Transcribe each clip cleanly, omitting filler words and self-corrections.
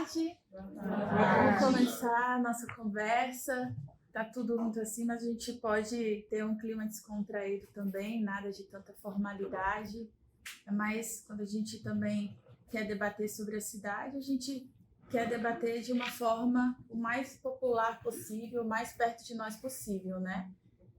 tarde. Vamos começar a nossa conversa. Tá tudo muito assim, mas a gente pode ter um clima descontraído também, nada de tanta formalidade. Mas quando a gente também quer debater sobre a cidade, a gente quer debater de uma forma o mais popular possível, o mais perto de nós possível, né?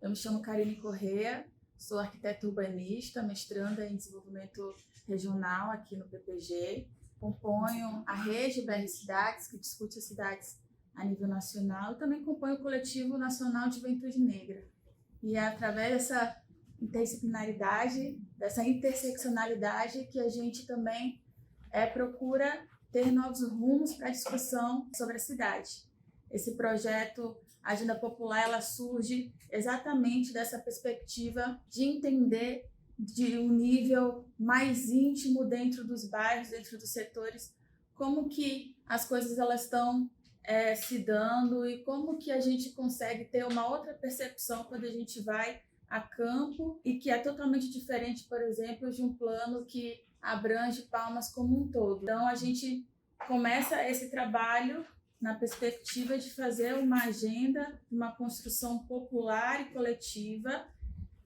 Eu me chamo Karine Corrêa, sou arquiteta urbanista, mestranda em desenvolvimento regional aqui no PPG. Componho a rede BR Cidades, que discute as cidades a nível nacional, e também componho o Coletivo Nacional de Juventude Negra. E é através dessa interdisciplinaridade, dessa interseccionalidade, que a gente também procura ter novos rumos para a discussão sobre a cidade. Esse projeto Agenda Popular, ela surge exatamente dessa perspectiva de entender de um nível mais íntimo dentro dos bairros, dentro dos setores, como que as coisas elas estão se dando e como que a gente consegue ter uma outra percepção quando a gente vai a campo e que é totalmente diferente, por exemplo, de um plano que abrange Palmas como um todo. Então, a gente começa esse trabalho na perspectiva de fazer uma agenda, uma construção popular e coletiva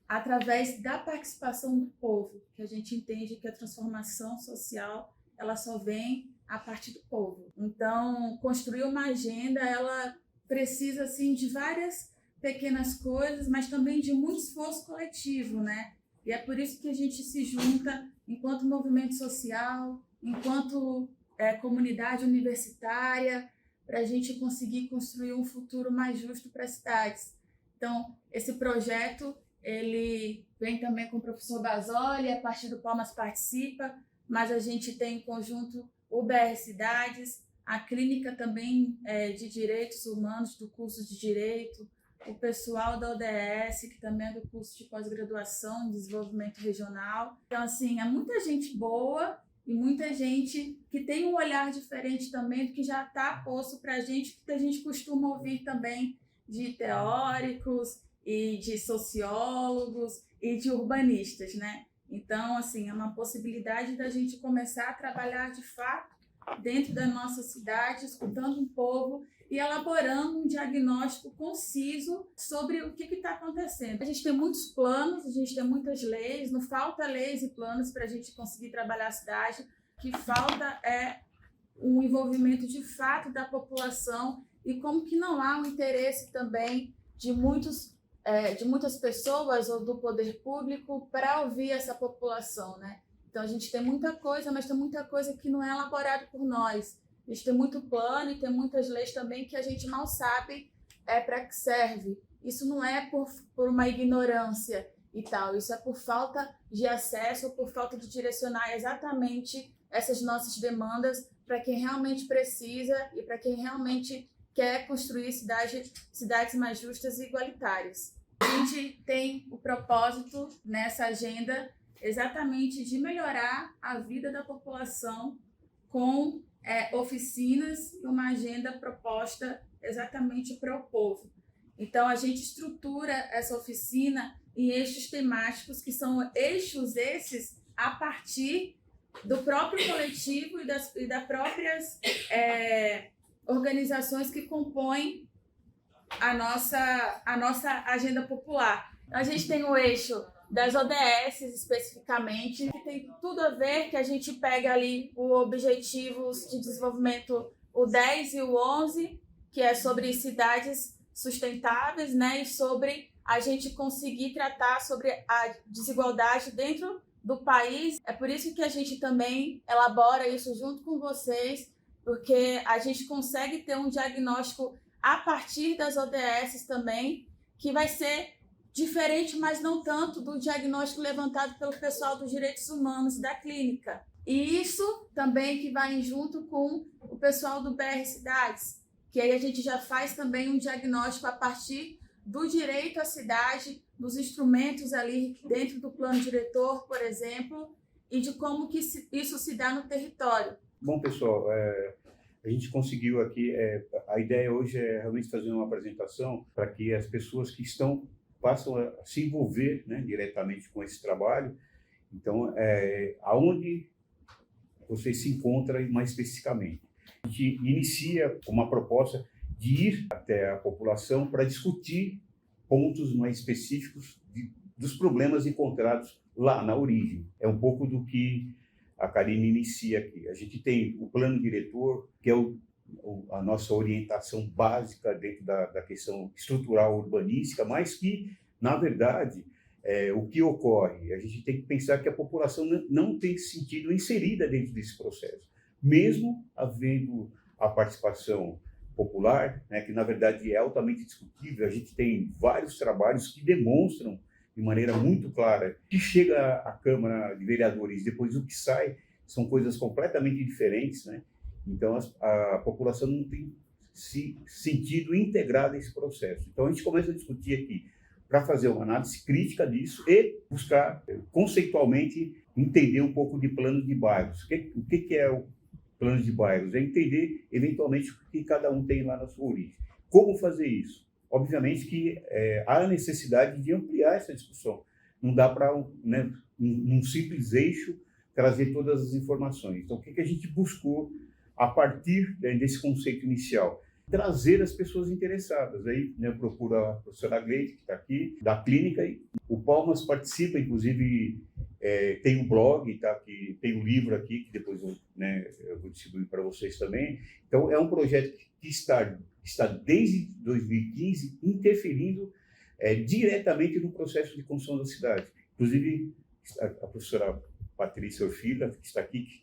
através da participação do povo, que a gente entende que a transformação social ela só vem a partir do povo. Então, construir uma agenda, ela precisa assim de várias pequenas coisas, mas também de muito esforço coletivo, né? E é por isso que a gente se junta enquanto movimento social, enquanto comunidade universitária, para a gente conseguir construir um futuro mais justo para as cidades. Então, esse projeto ele vem também com o professor Basoli, a partir do Palmas participa, mas a gente tem em conjunto o BR Cidades, a clínica também de direitos humanos do curso de Direito, o pessoal da ODS, que também é do curso de pós-graduação em desenvolvimento regional. Então, assim, é muita gente boa e muita gente que tem um olhar diferente também do que já está posto para a gente, que a gente costuma ouvir também de teóricos e de sociólogos e de urbanistas, né? Então, assim, é uma possibilidade da gente começar a trabalhar de fato dentro da nossa cidade, escutando um povo e elaborando um diagnóstico conciso sobre o que está acontecendo. A gente tem muitos planos, a gente tem muitas leis, não falta leis e planos para a gente conseguir trabalhar a cidade. O que falta é um envolvimento de fato da população e como que não há um interesse também de muitas pessoas ou do poder público para ouvir essa população, né? Então a gente tem muita coisa, mas tem muita coisa que não é elaborada por nós. A gente tem muito plano e tem muitas leis também que a gente mal sabe para que serve. Isso não é por uma ignorância e tal, isso é por falta de acesso ou por falta de direcionar exatamente essas nossas demandas para quem realmente precisa e para quem realmente quer construir cidades mais justas e igualitárias. A gente tem o propósito nessa agenda exatamente de melhorar a vida da população com oficinas e uma agenda proposta exatamente para o povo. Então, a gente estrutura essa oficina em eixos temáticos, que são eixos esses a partir do próprio coletivo e das próprias organizações que compõem a nossa agenda popular. A gente tem o eixo das ODS especificamente, que tem tudo a ver, que a gente pega ali os Objetivos de Desenvolvimento, o 10 e o 11, que é sobre cidades sustentáveis, né, e sobre a gente conseguir tratar sobre a desigualdade dentro do país. É por isso que a gente também elabora isso junto com vocês, porque a gente consegue ter um diagnóstico a partir das ODS também, que vai ser diferente, mas não tanto do diagnóstico levantado pelo pessoal dos direitos humanos da clínica. E isso também que vai junto com o pessoal do BR Cidades, que aí a gente já faz também um diagnóstico a partir do direito à cidade, dos instrumentos ali dentro do plano diretor, por exemplo, e de como que isso se dá no território. Bom, pessoal, a gente conseguiu aqui, a ideia hoje é realmente fazer uma apresentação para que as pessoas que passam a se envolver, né, diretamente com esse trabalho. Então, aonde você se encontra mais especificamente. A gente inicia uma proposta de ir até a população para discutir pontos mais específicos dos problemas encontrados lá na origem. É um pouco do que a Karine inicia aqui. A gente tem o plano diretor, que é a nossa orientação básica dentro da questão estrutural urbanística, mas que, na verdade, o que ocorre? A gente tem que pensar que a população não tem se sentido inserida dentro desse processo, mesmo havendo a participação popular, né, que na verdade é altamente discutível. A gente tem vários trabalhos que demonstram de maneira muito clara que chega à Câmara de Vereadores, depois o que sai são coisas completamente diferentes, né? Então a população não tem se sentido integrada a esse processo. Então a gente começa a discutir aqui para fazer uma análise crítica disso e buscar conceitualmente entender um pouco de plano de bairros. O que é o plano de bairros? É entender eventualmente o que cada um tem lá na sua origem. Como fazer isso? Obviamente que há a necessidade de ampliar essa discussão. Não dá para, num simples eixo, trazer todas as informações. Então, o que a gente buscou a partir desse conceito inicial? Trazer as pessoas interessadas. Aí, eu procuro a professora Gleide, que está aqui, da clínica. E o Palmas participa, inclusive, tem um blog, tá, que tem um livro aqui, que depois eu vou distribuir para vocês também. Então, é um projeto que está desde 2015 interferindo diretamente no processo de construção da cidade. Inclusive, a professora Patrícia Orfila, que está aqui, que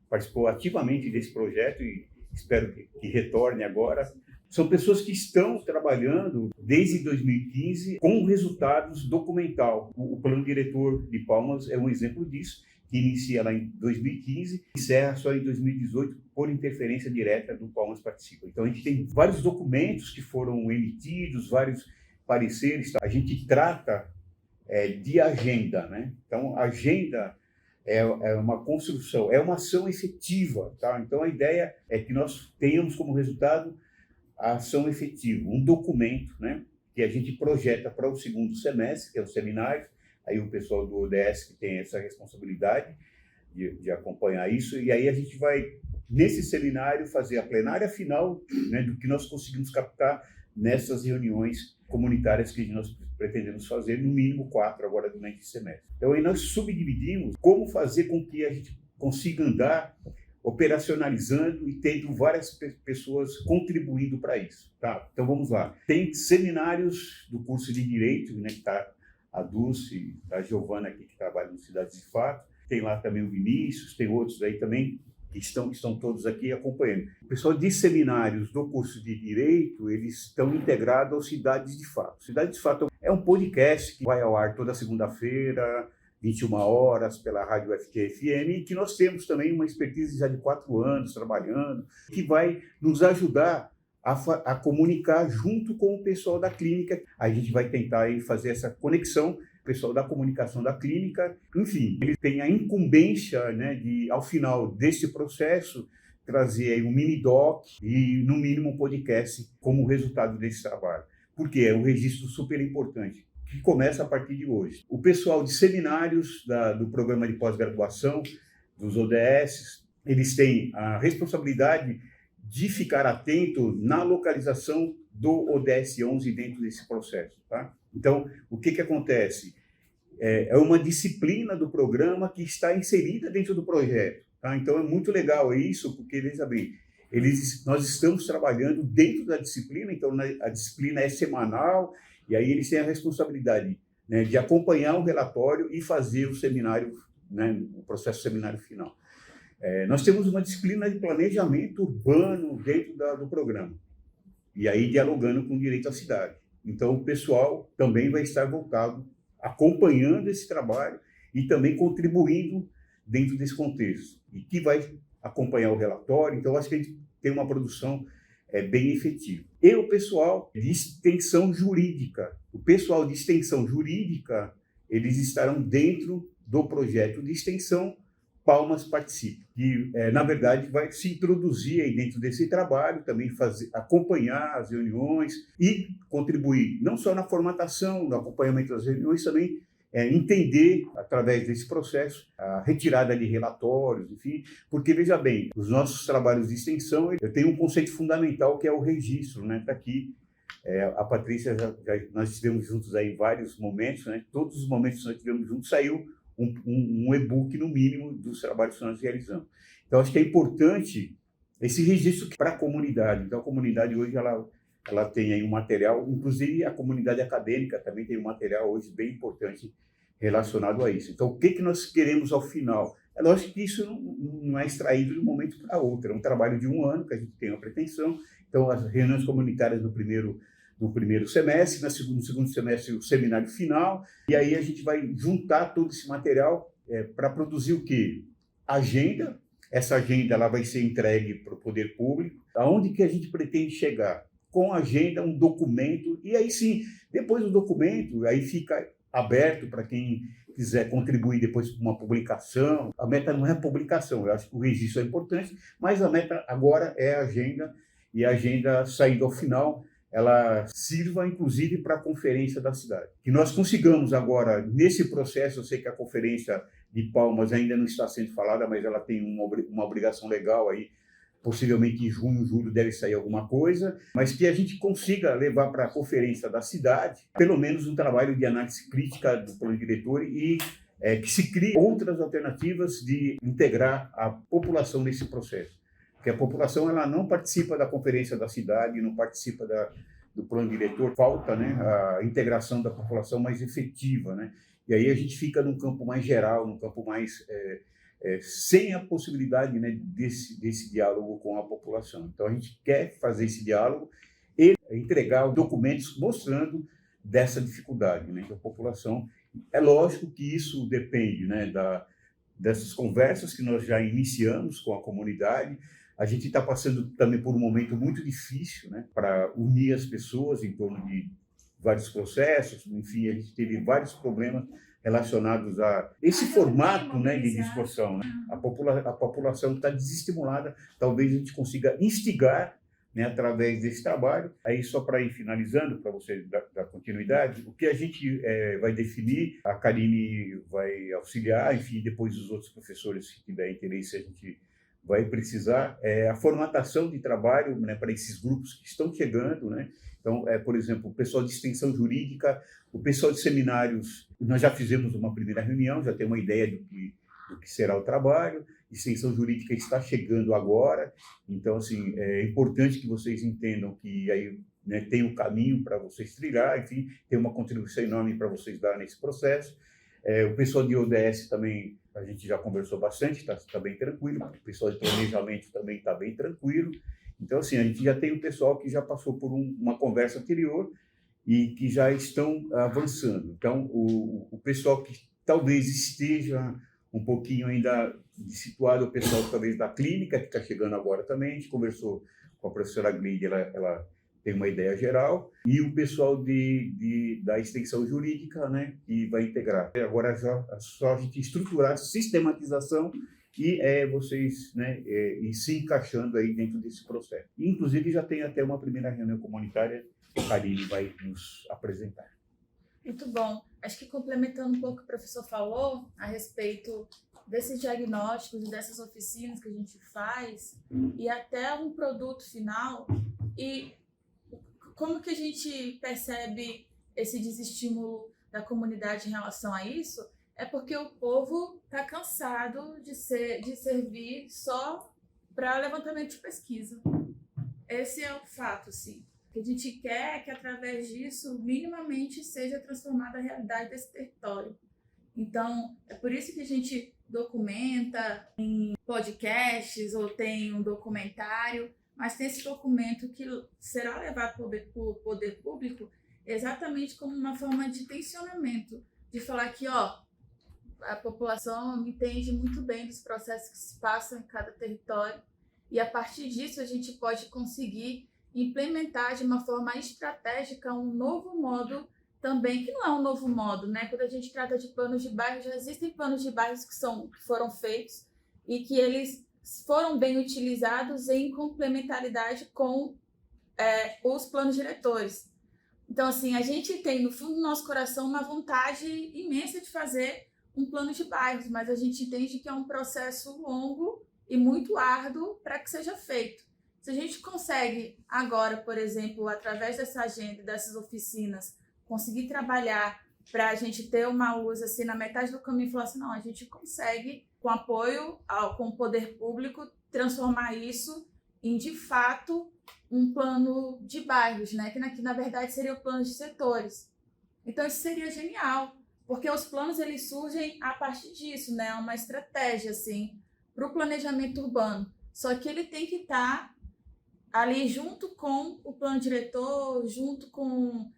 participou ativamente desse projeto e espero que retorne agora. São pessoas que estão trabalhando desde 2015 com resultados documental. O plano diretor de Palmas é um exemplo disso, que inicia lá em 2015 e encerra só em 2018 por interferência direta do Palmas Participa. Então a gente tem vários documentos que foram emitidos, vários pareceres. A gente trata de agenda, né? Então a agenda é uma construção, é uma ação efetiva, tá? Então a ideia é que nós tenhamos como resultado a ação efetiva, um documento, né, que a gente projeta para o segundo semestre, que é o seminário. Aí o pessoal do ODS que tem essa responsabilidade de acompanhar isso, e aí a gente vai, nesse seminário, fazer a plenária final, né, do que nós conseguimos captar nessas reuniões comunitárias que nós pretendemos fazer, no mínimo 4 agora durante o semestre. Então aí nós subdividimos como fazer com que a gente consiga andar operacionalizando e tendo várias pessoas contribuindo para isso. Tá? Então vamos lá. Tem seminários do curso de Direito, né, que está a Dulce, a Giovana aqui, que trabalha no Cidades de Fato. Tem lá também o Vinícius, tem outros aí também que estão todos aqui acompanhando. O pessoal de seminários do curso de Direito, eles estão integrados ao Cidades de Fato. Cidades de Fato é um podcast que vai ao ar toda segunda-feira, 21 horas, pela Rádio FT-FM, e que nós temos também uma expertise já de 4 anos trabalhando, que vai nos ajudar a comunicar junto com o pessoal da clínica. A gente vai tentar aí fazer essa conexão, o pessoal da comunicação da clínica. Enfim, ele tem a incumbência, né, de, ao final desse processo, trazer aí um mini-doc e, no mínimo, um podcast como resultado desse trabalho. Porque é um registro super importante, que começa a partir de hoje. O pessoal de seminários do programa de pós-graduação, dos ODS, eles têm a responsabilidade de ficar atento na localização do ODS 11 dentro desse processo. Tá? Então, o que acontece? É uma disciplina do programa que está inserida dentro do projeto. Tá? Então, é muito legal isso, porque, veja bem, nós estamos trabalhando dentro da disciplina, então a disciplina é semanal, e aí eles têm a responsabilidade, né, de acompanhar o relatório e fazer o seminário, né, o processo seminário final. Nós temos uma disciplina de planejamento urbano dentro do programa, e aí dialogando com o direito à cidade. Então, o pessoal também vai estar voltado, acompanhando esse trabalho e também contribuindo dentro desse contexto, e que vai acompanhar o relatório. Então, acho que a gente tem uma produção bem efetivo. E o pessoal de extensão jurídica. O pessoal de extensão jurídica, eles estarão dentro do projeto de extensão Palmas Participa, que, na verdade, vai se introduzir aí dentro desse trabalho, também acompanhar as reuniões e contribuir, não só na formatação, no acompanhamento das reuniões, também entender, através desse processo, a retirada de relatórios, enfim, porque, veja bem, os nossos trabalhos de extensão, eu tenho um conceito fundamental que é o registro, né? Está aqui, a Patrícia, nós estivemos juntos aí em vários momentos, né? Todos os momentos que nós estivemos juntos, saiu um e-book, no mínimo, dos trabalhos que nós realizamos. Então, acho que é importante esse registro para a comunidade. Então, a comunidade hoje, ela tem aí um material, inclusive a comunidade acadêmica também tem um material hoje bem importante relacionado a isso. Então, o que nós queremos ao final? É lógico que isso não é extraído de um momento para outro, é um trabalho de um ano que a gente tem a pretensão. Então, as reuniões comunitárias no primeiro semestre, no segundo semestre o seminário final, e aí a gente vai juntar todo esse material para produzir o quê? Agenda. Essa agenda ela vai ser entregue para o poder público. Aonde que a gente pretende chegar? Com a agenda, um documento, e aí sim, depois do documento, aí fica aberto para quem quiser contribuir depois com uma publicação. A meta não é a publicação, eu acho que o registro é importante, mas a meta agora é a agenda, e a agenda, saindo ao final, ela sirva, inclusive, para a conferência da cidade. Que nós consigamos agora, nesse processo, eu sei que a conferência de Palmas ainda não está sendo falada, mas ela tem uma obrigação legal aí, possivelmente em junho, julho deve sair alguma coisa, mas que a gente consiga levar para a conferência da cidade, pelo menos um trabalho de análise crítica do plano diretor e que se crie outras alternativas de integrar a população nesse processo. Porque a população ela não participa da conferência da cidade, não participa do plano diretor, falta, né, a integração da população mais efetiva, né? E aí a gente fica num campo mais geral, num campo mais sem a possibilidade, né, desse diálogo com a população. Então, a gente quer fazer esse diálogo e entregar documentos mostrando dessa dificuldade, né, da população. É lógico que isso depende, né, dessas conversas que nós já iniciamos com a comunidade. A gente está passando também por um momento muito difícil, né, para unir as pessoas em torno de vários processos. Enfim, a gente teve vários problemas relacionados a esse formato, né, de discussão. Né? A população está desestimulada, talvez a gente consiga instigar, né, através desse trabalho. Aí, só para ir finalizando, para você dar continuidade, o que a gente vai definir, a Karine vai auxiliar, enfim, depois os outros professores, se tiver interesse, a gente vai precisar, a formatação de trabalho, né, para esses grupos que estão chegando, né? Então, por exemplo, o pessoal de extensão jurídica, o pessoal de seminários, nós já fizemos uma primeira reunião, já tem uma ideia do que será o trabalho. Extensão jurídica está chegando agora, então, assim, é importante que vocês entendam que aí, né, tem um caminho para vocês trilhar, enfim, tem uma contribuição enorme para vocês dar nesse processo. O pessoal de ODS também, a gente já conversou bastante, está bem tranquilo, o pessoal de planejamento também está bem tranquilo. Então, assim, a gente já tem o pessoal que já passou por uma conversa anterior e que já estão avançando. Então, o pessoal que talvez esteja um pouquinho ainda situado, o pessoal talvez da clínica, que está chegando agora também, a gente conversou com a professora Glide, ela tem uma ideia geral, e o pessoal da extensão jurídica, né, que vai integrar. Agora é só a gente estruturar a sistematização e vocês, né, ir se encaixando aí dentro desse processo. Inclusive, já tem até uma primeira reunião comunitária que a Karine vai nos apresentar. Muito bom. Acho que complementando um pouco o que o professor falou a respeito desses diagnósticos e dessas oficinas que a gente faz e até um produto final, e como que a gente percebe esse desestímulo da comunidade em relação a isso? É porque o povo está cansado de servir só para levantamento de pesquisa. Esse é o fato, sim. O que a gente quer é que, através disso, minimamente seja transformada a realidade desse território. Então, é por isso que a gente documenta em podcasts ou tem um documentário, mas tem esse documento que será levado para o poder público exatamente como uma forma de tensionamento, de falar que, a população entende muito bem dos processos que se passam em cada território e, a partir disso, a gente pode conseguir implementar de uma forma estratégica um novo modo também, que não é um novo modo, né? Quando a gente trata de planos de bairro, já existem planos de bairros que foram feitos e que eles foram bem utilizados em complementaridade com os planos diretores. Então, assim, a gente tem no fundo do nosso coração uma vontade imensa de fazer um plano de bairros, mas a gente entende que é um processo longo e muito árduo para que seja feito. Se a gente consegue agora, por exemplo, através dessa agenda, dessas oficinas, conseguir trabalhar para a gente ter uma luz assim na metade do caminho e falar assim, não, a gente consegue, com apoio com o poder público, transformar isso em, de fato, um plano de bairros, né? Que na verdade seria o plano de setores. Então isso seria genial, porque os planos eles surgem a partir disso, né? Uma estratégia assim para o planejamento urbano. Só que ele tem que estar ali junto com o plano diretor, junto com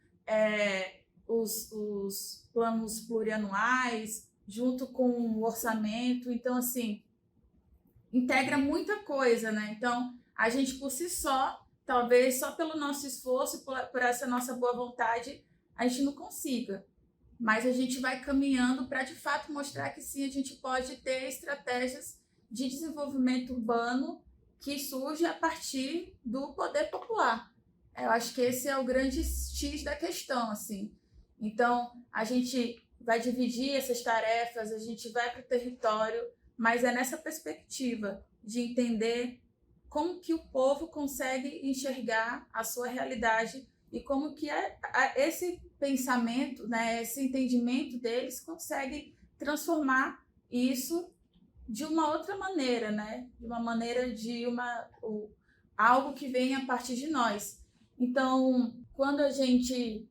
os planos plurianuais, junto com o orçamento. Então, assim, integra muita coisa, né? Então, a gente por si só, talvez só pelo nosso esforço, por essa nossa boa vontade, a gente não consiga. Mas a gente vai caminhando para, de fato, mostrar que sim, a gente pode ter estratégias de desenvolvimento urbano que surge a partir do poder popular. Eu acho que esse é o grande X da questão, assim. Então, a gente vai dividir essas tarefas, a gente vai para o território, mas é nessa perspectiva de entender como que o povo consegue enxergar a sua realidade e como que esse pensamento, né, esse entendimento deles consegue transformar isso de uma outra maneira, né? De uma maneira algo que vem a partir de nós. Então, quando a gente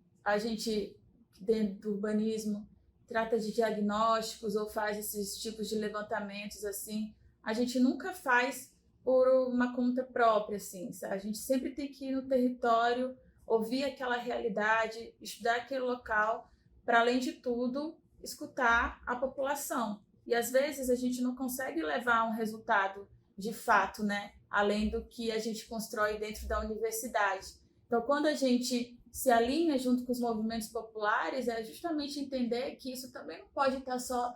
dentro do urbanismo trata de diagnósticos ou faz esses tipos de levantamentos assim, a gente nunca faz por uma conta própria, assim, sabe? A gente sempre tem que ir no território, ouvir aquela realidade, estudar aquele local, para além de tudo, escutar a população. E às vezes a gente não consegue levar um resultado de fato, né? Além do que a gente constrói dentro da universidade. Então, quando a gente se alinha junto com os movimentos populares, é justamente entender que isso também não pode estar só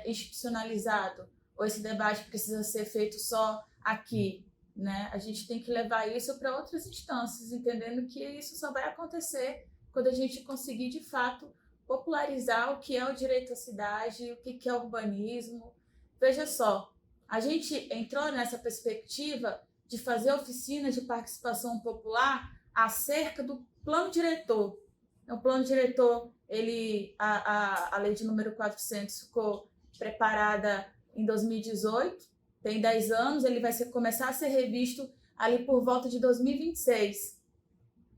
institucionalizado, ou esse debate precisa ser feito só aqui, né? A gente tem que levar isso para outras instâncias, entendendo que isso só vai acontecer quando a gente conseguir, de fato, popularizar o que é o direito à cidade, o que é o urbanismo. Veja só, a gente entrou nessa perspectiva de fazer oficinas de participação popular acerca do plano diretor. O plano diretor, a lei de número 400 ficou preparada em 2018, tem 10 anos, ele vai começar a ser revisto ali por volta de 2026.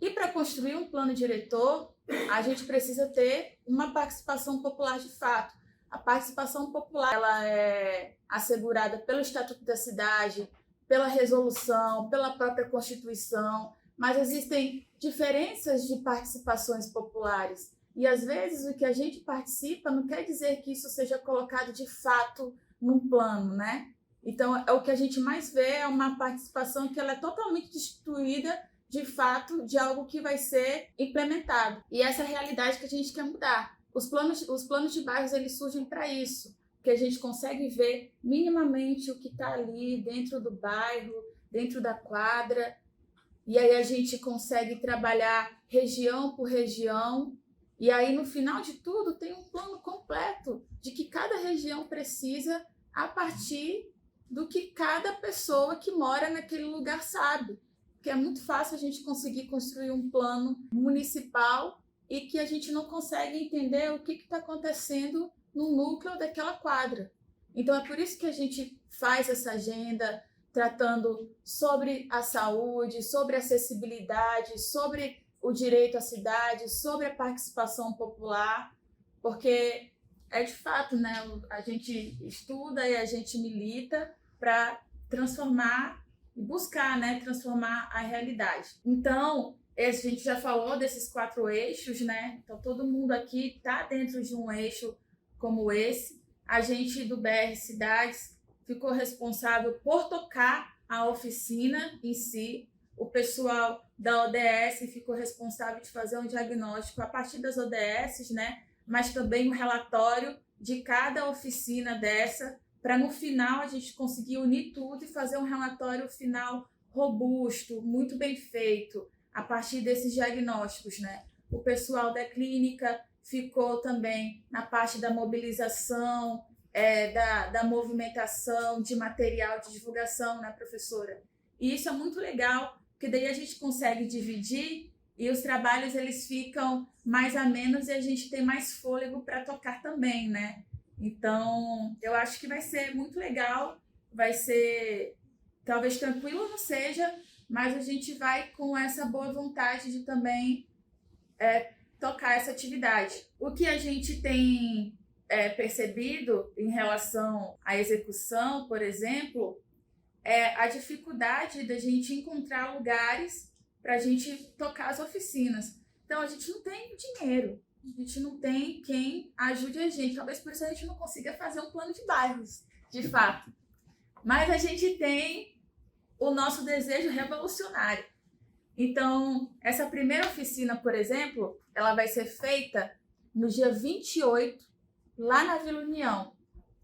E para construir um plano diretor, a gente precisa ter uma participação popular de fato. A participação popular ela é assegurada pelo Estatuto da Cidade, pela resolução, pela própria Constituição, mas existem diferenças de participações populares. E às vezes o que a gente participa não quer dizer que isso seja colocado de fato num plano, né? Então, o que a gente mais vê é uma participação que ela é totalmente destituída de fato de algo que vai ser implementado. E essa é a realidade que a gente quer mudar. Os planos de bairros eles surgem para isso, porque a gente consegue ver minimamente o que está ali dentro do bairro, dentro da quadra, e aí a gente consegue trabalhar região por região, e aí no final de tudo tem um plano completo de que cada região precisa a partir do que cada pessoa que mora naquele lugar sabe. Porque é muito fácil a gente conseguir construir um plano municipal e que a gente não consegue entender o que está acontecendo no núcleo daquela quadra. Então é por isso que a gente faz essa agenda tratando sobre a saúde, sobre a acessibilidade, sobre o direito à cidade, sobre a participação popular, porque é de fato, né, a gente estuda e a gente milita para transformar e buscar, né, transformar a realidade. Então, a gente já falou desses 4 eixos, né? Então, todo mundo aqui está dentro de um eixo como esse. A gente do BR Cidades ficou responsável por tocar a oficina em si. O pessoal da ODS ficou responsável de fazer um diagnóstico a partir das ODS, né? Mas também o relatório de cada oficina dessa, para no final a gente conseguir unir tudo e fazer um relatório final robusto, muito bem feito, a partir desses diagnósticos, né? o pessoal da clínica ficou também na parte da mobilização, da movimentação de material de divulgação, né, professora? E isso é muito legal, porque daí a gente consegue dividir e os trabalhos eles ficam mais amenos e a gente tem mais fôlego para tocar também, né? Então, eu acho que vai ser muito legal, vai ser, talvez tranquilo não seja, mas a gente vai com essa boa vontade de também tocar essa atividade. O que a gente tem percebido em relação à execução, por exemplo, é a dificuldade da gente encontrar lugares para a gente tocar as oficinas. Então, a gente não tem dinheiro, a gente não tem quem ajude a gente. Talvez por isso a gente não consiga fazer um plano de bairros, de fato. Mas a gente tem o nosso desejo revolucionário. Então, essa primeira oficina, por exemplo, ela vai ser feita no dia 28, lá na Vila União,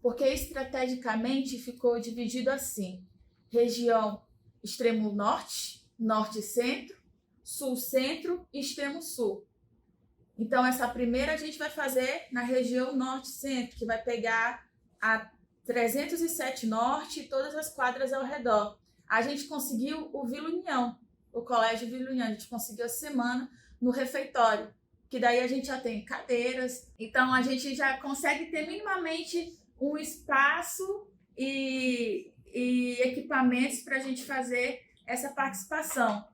porque estrategicamente ficou dividido assim: região extremo norte, norte e centro, sul centro e extremo sul. Então, essa primeira a gente vai fazer na região norte centro, que vai pegar a 307 norte e todas as quadras ao redor. A gente conseguiu o Vila União, o Colégio Vila União, a gente conseguiu a semana no refeitório, que daí a gente já tem cadeiras, então a gente já consegue ter minimamente um espaço e equipamentos para a gente fazer essa participação.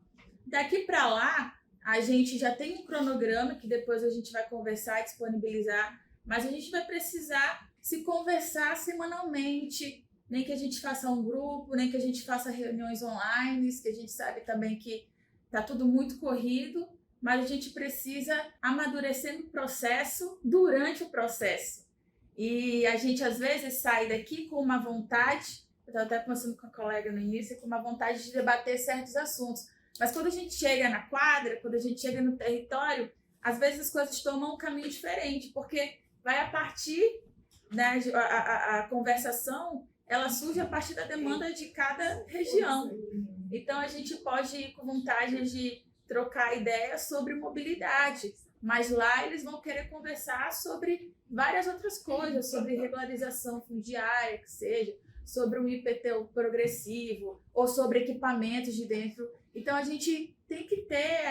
Daqui para lá, a gente já tem um cronograma que depois a gente vai conversar e disponibilizar, mas a gente vai precisar se conversar semanalmente, nem que a gente faça um grupo, nem que a gente faça reuniões online, que a gente sabe também que está tudo muito corrido, mas a gente precisa amadurecer no processo, durante o processo. E a gente, às vezes, sai daqui com uma vontade, eu estava até conversando com a colega no início, com uma vontade de debater certos assuntos. Mas quando a gente chega na quadra, quando a gente chega no território, às vezes as coisas tomam um caminho diferente, porque vai a partir, né, a conversação, ela surge a partir da demanda de cada região. Então, a gente pode ir com vontade de trocar ideias sobre mobilidade, mas lá eles vão querer conversar sobre várias outras coisas, sobre regularização fundiária, que seja, sobre um IPTU progressivo, ou sobre equipamentos de dentro. Então, a gente tem que ter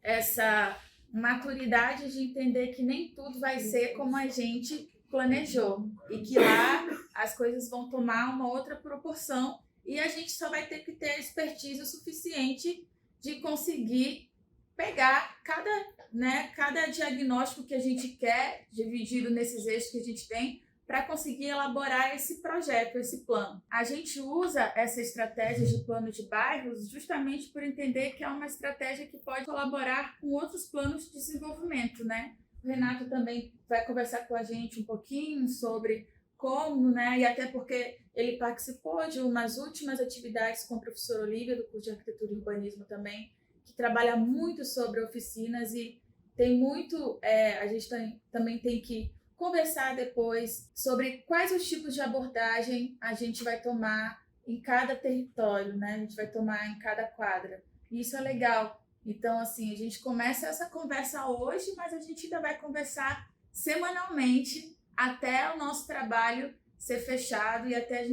essa maturidade de entender que nem tudo vai ser como a gente planejou e que lá as coisas vão tomar uma outra proporção e a gente só vai ter que ter expertise o suficiente de conseguir pegar cada diagnóstico que a gente quer, dividido nesses eixos que a gente tem, para conseguir elaborar esse projeto, esse plano. A gente usa essa estratégia de plano de bairros justamente por entender que é uma estratégia que pode colaborar com outros planos de desenvolvimento, né? O Renato também vai conversar com a gente um pouquinho sobre como, né? E até porque ele participou de umas últimas atividades com a professora Olívia, do curso de Arquitetura e Urbanismo também, que trabalha muito sobre oficinas e tem muito... a gente também tem que conversar depois sobre quais os tipos de abordagem a gente vai tomar em cada território, né? A gente vai tomar em cada quadra. E isso é legal. Então, assim, a gente começa essa conversa hoje, mas a gente ainda vai conversar semanalmente até o nosso trabalho ser fechado e até a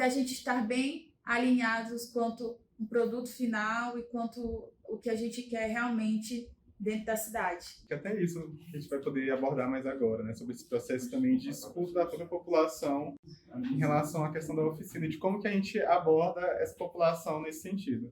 gente estar bem alinhados quanto um produto final e quanto o que a gente quer realmente dentro da cidade. Que até isso a gente vai poder abordar mais agora, né? Sobre esse processo também de escuta da própria população em relação à questão da oficina e de como que a gente aborda essa população nesse sentido.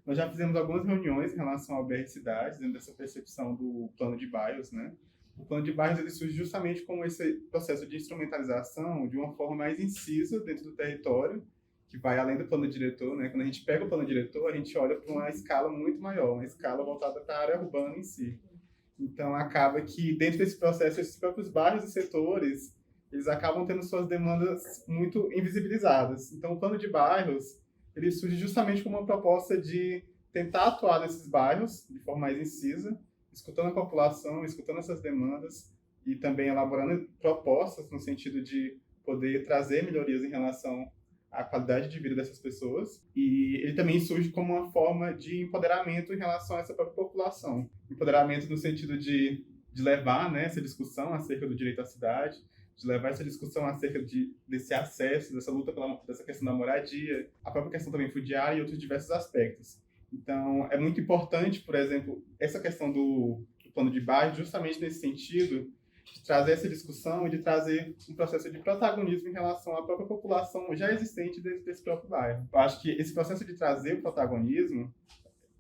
Nós já fizemos algumas reuniões em relação ao BR Cidades, dentro dessa percepção do plano de bairros, né? O plano de bairros ele surge justamente como esse processo de instrumentalização de uma forma mais incisa dentro do território, que vai além do plano diretor, né? Quando a gente pega o plano diretor, a gente olha para uma escala muito maior, uma escala voltada para a área urbana em si. Então, acaba que dentro desse processo, esses próprios bairros e setores, eles acabam tendo suas demandas muito invisibilizadas. Então, o plano de bairros, ele surge justamente como uma proposta de tentar atuar nesses bairros de forma mais incisa, escutando a população, escutando essas demandas e também elaborando propostas no sentido de poder trazer melhorias em relação a qualidade de vida dessas pessoas, e ele também surge como uma forma de empoderamento em relação a essa própria população. Empoderamento no sentido de levar, né, essa discussão acerca do direito à cidade, de levar essa discussão acerca desse acesso, dessa luta dessa questão da moradia, a própria questão também fundiária e outros diversos aspectos. Então, é muito importante, por exemplo, essa questão do plano de bairro, justamente nesse sentido, de trazer essa discussão e de trazer um processo de protagonismo em relação à própria população já existente desse próprio bairro. Eu acho que esse processo de trazer o protagonismo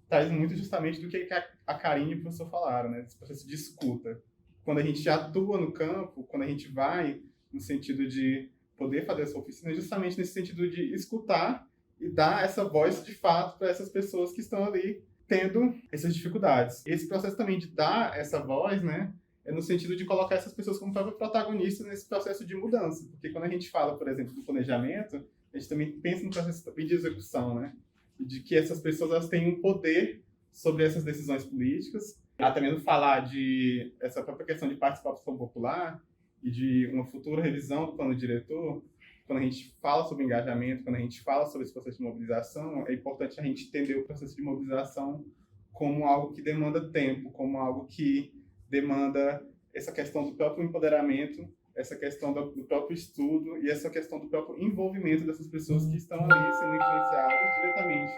traz muito justamente do que a Karine e o professor falaram, né? Esse processo de escuta. Quando a gente atua no campo, quando a gente vai no sentido de poder fazer essa oficina, é justamente nesse sentido de escutar e dar essa voz de fato para essas pessoas que estão ali tendo essas dificuldades. Esse processo também de dar essa voz, né, é no sentido de colocar essas pessoas como próprios protagonistas nesse processo de mudança. Porque quando a gente fala, por exemplo, do planejamento, a gente também pensa no processo de execução, né? De que essas pessoas elas têm um poder sobre essas decisões políticas. Até mesmo falar de essa própria questão de participação popular e de uma futura revisão do plano diretor, quando a gente fala sobre engajamento, quando a gente fala sobre esse processo de mobilização, é importante a gente entender o processo de mobilização como algo que demanda tempo, como algo que demanda essa questão do próprio empoderamento, essa questão do próprio estudo e essa questão do próprio envolvimento dessas pessoas que estão ali sendo influenciadas diretamente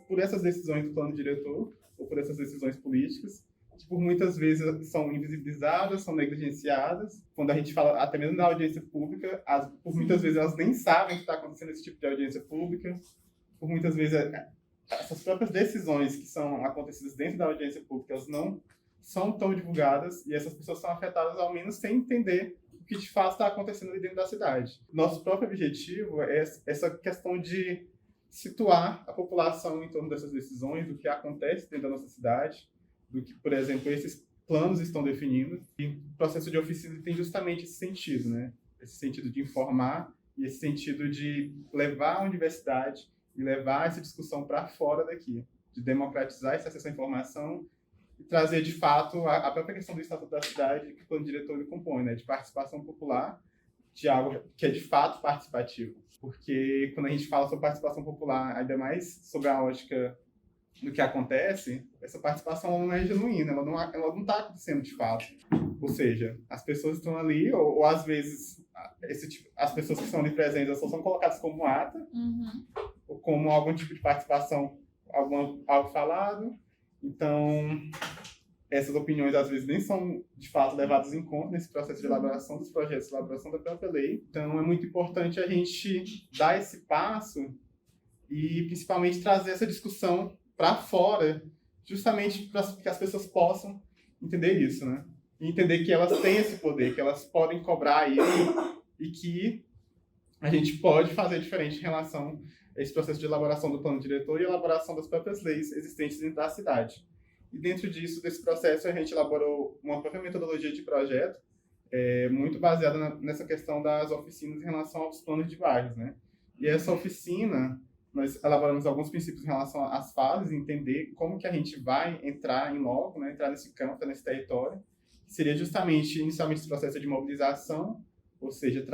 por essas decisões do plano diretor ou por essas decisões políticas, que por muitas vezes são invisibilizadas, são negligenciadas. Quando a gente fala até mesmo da audiência pública, por muitas vezes elas nem sabem que está acontecendo esse tipo de audiência pública, por muitas vezes essas próprias decisões que são acontecidas dentro da audiência pública, elas não são tão divulgadas e essas pessoas são afetadas ao menos sem entender o que de fato está acontecendo ali dentro da cidade. Nosso próprio objetivo é essa questão de situar a população em torno dessas decisões, do que acontece dentro da nossa cidade, do que, por exemplo, esses planos estão definindo. E o processo de oficina tem justamente esse sentido, né? Esse sentido de informar e esse sentido de levar a universidade e levar essa discussão para fora daqui, de democratizar esse acesso à informação e trazer, de fato, a própria questão do Estatuto da Cidade que o plano diretor ele compõe, né? De participação popular, de algo que é, de fato, participativo. Porque quando a gente fala sobre participação popular, ainda mais sobre a ótica do que acontece, essa participação não é genuína, ela não está acontecendo de fato. Ou seja, as pessoas estão ali, ou às vezes as pessoas que estão ali presentes só são colocadas como ata, ou como algum tipo de participação, algo falado. Então, essas opiniões às vezes nem são de fato levadas em conta nesse processo de elaboração dos projetos, de elaboração da própria lei. Então, é muito importante a gente dar esse passo e principalmente trazer essa discussão para fora, justamente para que as pessoas possam entender isso, né? E entender que elas têm esse poder, que elas podem cobrar isso e que a gente pode fazer diferente em relação a esse processo de elaboração do plano diretor e elaboração das próprias leis existentes dentro da cidade. E dentro desse processo, a gente elaborou uma própria metodologia de projeto, muito baseada nessa questão das oficinas em relação aos planos de bairros, né? E essa oficina, nós elaboramos alguns princípios em relação às fases, entender como que a gente vai entrar em loco, né? Entrar nesse campo, nesse território. Seria justamente, inicialmente, esse processo de mobilização, ou seja,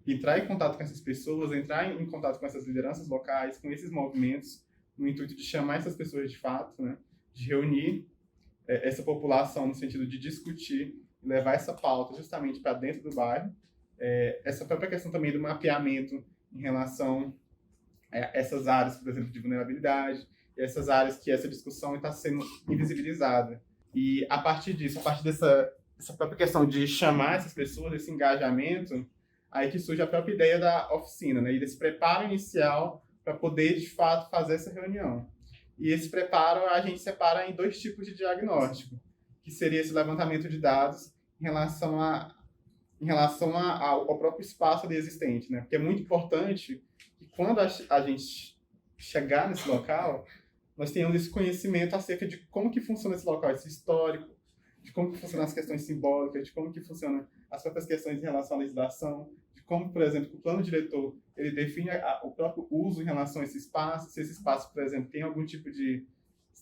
entrar em contato com essas pessoas, entrar em contato com essas lideranças locais, com esses movimentos, no intuito de chamar essas pessoas de fato, né? De reunir essa população no sentido de discutir e levar essa pauta justamente para dentro do bairro. Essa própria questão também do mapeamento em relação a essas áreas, por exemplo, de vulnerabilidade, e essas áreas que essa discussão está sendo invisibilizada. E a partir disso, a partir dessa própria questão de chamar essas pessoas, desse engajamento, aí que surge a própria ideia da oficina, né? E desse preparo inicial para poder, de fato, fazer essa reunião. E esse preparo a gente separa em 2 tipos de diagnóstico, que seria esse levantamento de dados em relação ao próprio espaço ali existente, né? Porque é muito importante que quando a gente chegar nesse local, nós tenhamos esse conhecimento acerca de como que funciona esse local, esse histórico, de como que funcionam as questões simbólicas, de como que funcionam as próprias questões em relação à legislação, de como, por exemplo, o plano diretor ele define o próprio uso em relação a esse espaço, se esse espaço, por exemplo, tem algum tipo de,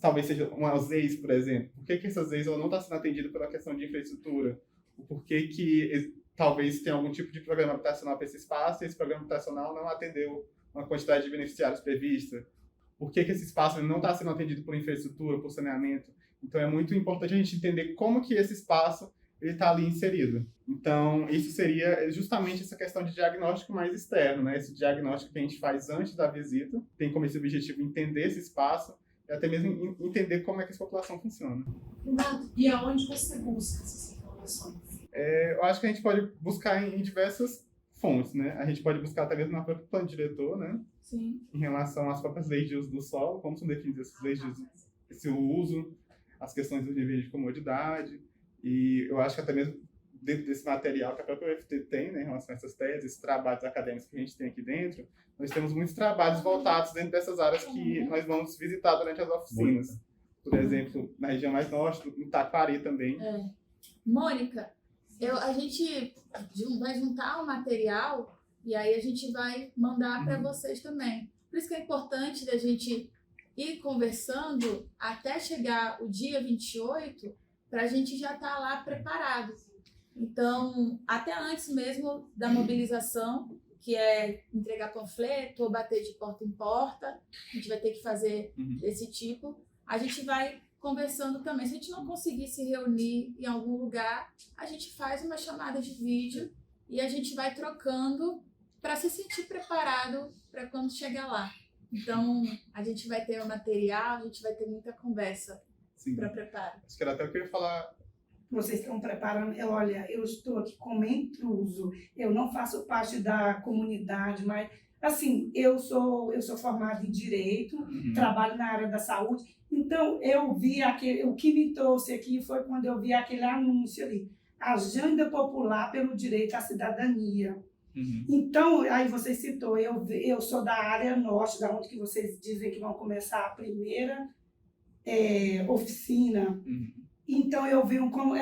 talvez seja umas leis, por exemplo, por que essas leis não estão sendo atendidas pela questão de infraestrutura, o porquê que talvez tenha algum tipo de programa habitacional para esse espaço e esse programa habitacional não atendeu uma quantidade de beneficiários prevista. Por que esse espaço não está sendo atendido por infraestrutura, por saneamento? Então, é muito importante a gente entender como que esse espaço está ali inserido. Então, isso seria justamente essa questão de diagnóstico mais externo, né? Esse diagnóstico que a gente faz antes da visita, tem como esse objetivo entender esse espaço e até mesmo entender como é que essa população funciona. Renato, e aonde você busca essas informações? Eu acho que a gente pode buscar em diversas fontes, né? A gente pode buscar até mesmo na própria plano diretor, né? Sim. Em relação às próprias leis de uso do solo, como são definidas essas leis de uso, esse uso, as questões dos níveis de comodidade, e eu acho que até mesmo dentro desse material que a própria UFT tem, né, em relação a essas teses, esses trabalhos acadêmicos que a gente tem aqui dentro, nós temos muitos trabalhos voltados dentro dessas áreas que nós vamos visitar durante as oficinas. Por exemplo, na região mais norte, em Taquari também. Mônica, a gente vai juntar o material e aí a gente vai mandar para vocês também. Por isso que é importante da gente ir conversando até chegar o dia 28, para a gente já estar lá preparado. Então, até antes mesmo da mobilização, que é entregar panfleto ou bater de porta em porta, a gente vai ter que fazer desse tipo. A gente vai conversando também. Se a gente não conseguir se reunir em algum lugar, a gente faz uma chamada de vídeo e a gente vai trocando para se sentir preparado para quando chegar lá. Então, a gente vai ter o material, a gente vai ter muita conversa para preparo. Acho que era até o que eu ia falar. Vocês estão preparando? Olha, eu estou aqui como intruso. Eu não faço parte da comunidade, mas, assim, eu sou formada em Direito, trabalho na área da saúde. Então, eu vi o que me trouxe aqui foi quando eu vi aquele anúncio ali. Agenda Popular pelo Direito à Cidadania. Então, aí você citou, eu sou da área norte, da onde que vocês dizem que vão começar a primeira oficina. Então, eu venho como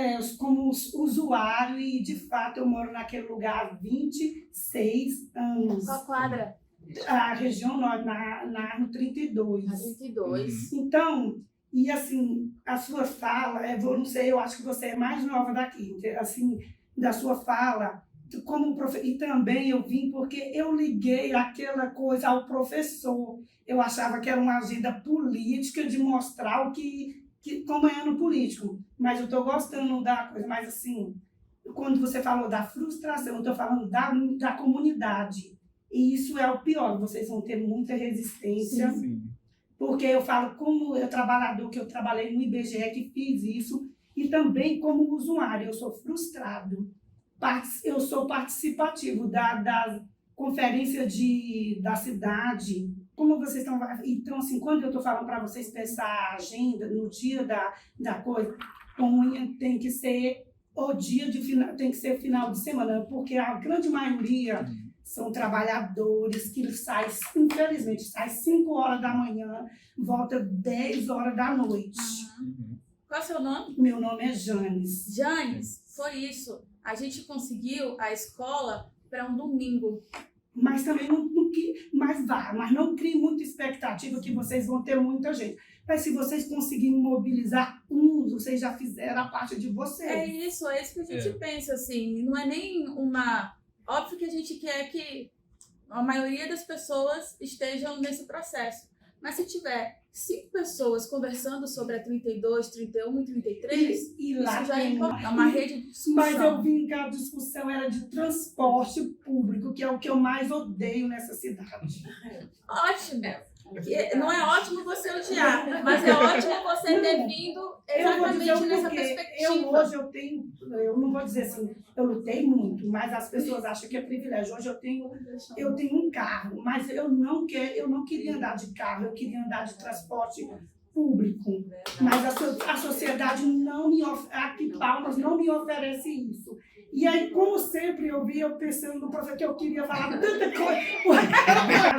usuário e, de fato, eu moro naquele lugar há 26 anos. Qual quadra? A região norte, no 32. Na 32. Então, e assim, a sua fala, eu não sei, eu acho que você é mais nova daqui, assim, da sua fala, como e também eu vim porque eu liguei aquela coisa ao professor. Eu achava que era uma agenda política de mostrar o que como é no político. Mas eu estou gostando da coisa. Mas assim, quando você falou da frustração, eu estou falando da comunidade. E isso é o pior. Vocês vão ter muita resistência. Sim. Porque eu falo como trabalhador, que eu trabalhei no IBGE, que fiz isso. E também como usuário. Eu sou frustrado. Eu sou participativo da conferência da cidade. Como vocês estão... Então, assim, quando eu estou falando para vocês pensar a agenda, no dia da coisa, tem que ser tem que ser final de semana, porque a grande maioria são trabalhadores que infelizmente, saem 5 horas da manhã, volta 10 horas da noite. Qual é o seu nome? Meu nome é Janes. Janes, foi isso. A gente conseguiu a escola para um domingo. Mas também mas não crie muita expectativa que vocês vão ter muita gente. Mas se vocês conseguirem mobilizar vocês já fizeram a parte de vocês. É isso que a gente pensa, assim. Não é nem uma... Óbvio que a gente quer que a maioria das pessoas estejam nesse processo. Mas se tiver 5 pessoas conversando sobre a 32, 31 e 33, e lá isso já é importante. É uma rede de discussão. Mas eu vi que a discussão era de transporte público, que é o que eu mais odeio nessa cidade. Ótimo. Não é ótimo você odiar, mas é ótimo você ter vindo exatamente nessa perspectiva. Hoje eu não vou dizer assim, eu lutei muito, mas as pessoas acham que é privilégio. Hoje eu tenho um carro, mas eu não queria andar de carro, eu queria andar de transporte público. Mas a sociedade aqui em Palmas não me oferece isso. E aí, como sempre, eu pensando no professor que eu queria falar tanta coisa. A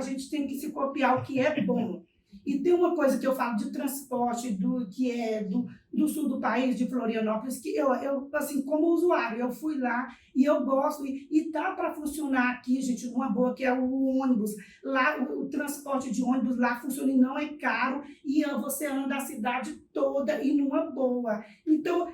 gente tem que se copiar o que é bom. E tem uma coisa que eu falo de transporte, que é do sul do país, de Florianópolis, que eu assim, como usuário, eu fui lá e eu gosto, e tá para funcionar aqui, gente, numa boa, que é o ônibus. Lá, o transporte de ônibus lá funciona e não é caro, e você anda a cidade toda e numa boa. Então,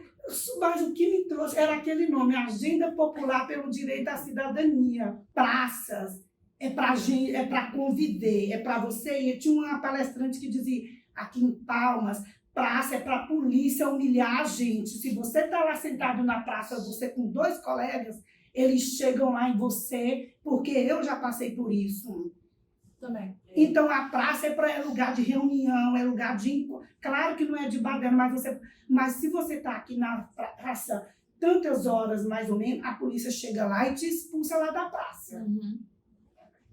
Mas o que me trouxe era aquele nome, Agenda Popular pelo Direito à Cidadania. Praças, é para conviver, é para você ir. Tinha uma palestrante que dizia, aqui em Palmas, praça é para a polícia humilhar a gente. Se você está lá sentado na praça, você com 2 colegas, eles chegam lá em você, porque eu já passei por isso. Também. Então, a praça é lugar de reunião, é lugar de... Claro que não é de baderna, mas se você está aqui na praça tantas horas, mais ou menos, a polícia chega lá e te expulsa lá da praça. Uhum.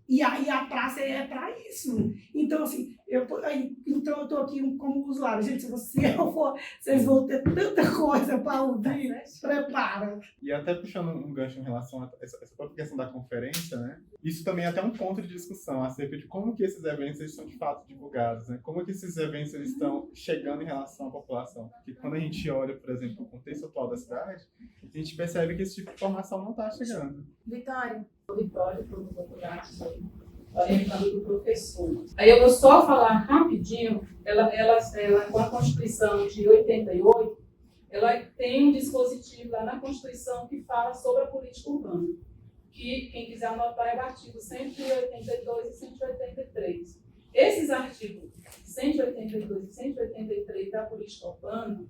E aí a praça é para isso. Então, assim, eu estou aqui como usuário. Gente, se eu for, vocês vão ter tanta coisa para ouvir, prepara. E até puxando um gancho em relação a essa própria questão da conferência, né? Isso também é até um ponto de discussão acerca de como que esses eventos eles são de fato divulgados, né? Como que esses eventos eles estão chegando em relação à população. Porque quando a gente olha, por exemplo, o contexto atual da cidade, a gente percebe que esse tipo de informação não está chegando. Vitória. Vitória, professor orientando do professor. Aí eu vou só falar rapidinho, ela com a Constituição de 88, ela tem um dispositivo lá na Constituição que fala sobre a política urbana, que quem quiser anotar é o artigo 182 e 183. Esses artigos 182 e 183 da política urbana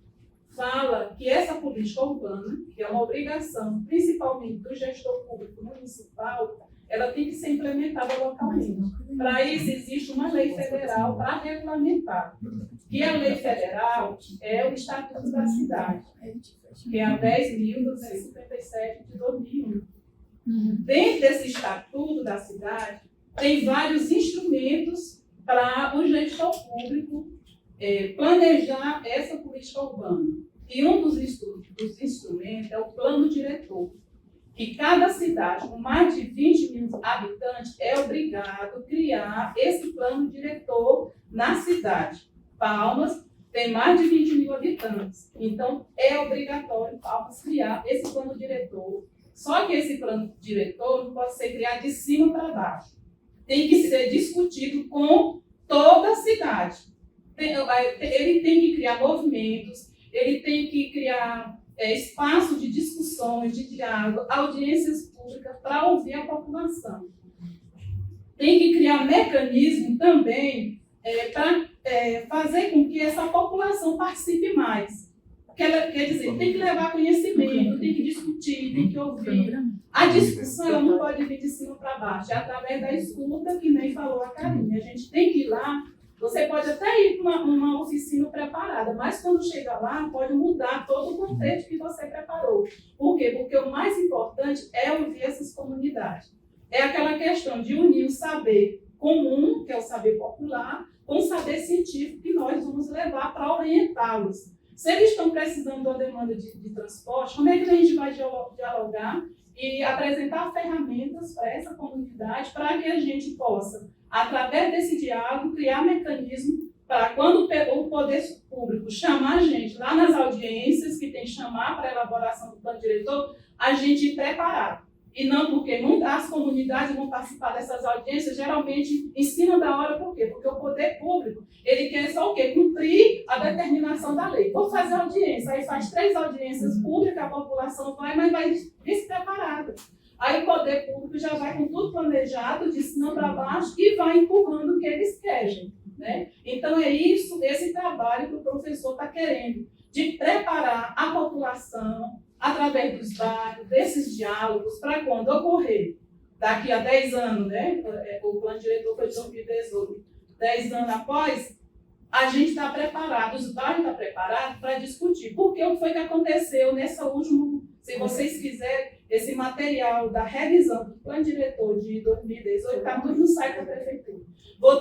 fala que essa política urbana, que é uma obrigação, principalmente do gestor público municipal, ela tem que ser implementada localmente. Para isso, existe uma lei federal para regulamentar. E a lei federal é o Estatuto da Cidade, que é a 10.257 de 2001. Dentro desse Estatuto da Cidade, tem vários instrumentos para o gestor público planejar essa política urbana. E um dos instrumentos é o plano diretor, que cada cidade com mais de 20 mil habitantes é obrigado a criar esse plano diretor na cidade. Palmas tem mais de 20 mil habitantes, então é obrigatório Palmas criar esse plano diretor. Só que esse plano diretor não pode ser criado de cima para baixo. Tem que ser discutido com toda a cidade. Ele tem que criar movimentos, ele tem que criar espaço de discussões, de diálogo, audiências públicas para ouvir a população. Tem que criar mecanismo também para fazer com que essa população participe mais. Quer dizer, tem que levar conhecimento, tem que discutir, tem que ouvir. A discussão ela não pode vir de cima para baixo, é através da escuta, que nem falou a Karine. A gente tem que ir lá. Você pode até ir para uma oficina preparada, mas quando chega lá, pode mudar todo o contexto que você preparou. Por quê? Porque o mais importante é ouvir essas comunidades. É aquela questão de unir o saber comum, que é o saber popular, com o saber científico que nós vamos levar para orientá-los. Se eles estão precisando de uma demanda de transporte, como é que a gente vai dialogar e apresentar ferramentas para essa comunidade para que a gente possa, através desse diálogo, criar mecanismo para quando o poder público chamar a gente lá nas audiências, que tem que chamar para a elaboração do plano diretor, a gente ir preparado. E não porque as comunidades vão participar dessas audiências, geralmente em cima da hora, por quê? Porque o poder público, ele quer só o quê? Cumprir a determinação da lei. Vou fazer audiência, aí faz 3 audiências públicas, a população vai, mas vai despreparada. Aí o poder público já vai com tudo planejado, de cima para baixo, e vai empurrando o que eles querem, né? Então é isso, esse trabalho que o professor está querendo, de preparar a população, através dos bairros, desses diálogos, para quando ocorrer, daqui a 10 anos, né? O plano diretor foi de 2018, 10 anos após, a gente está preparado, os bairros estão preparados para discutir. Porque o que foi que aconteceu nessa última, se vocês quiserem, esse material da revisão do plano diretor de 2018, está tudo no site da prefeitura.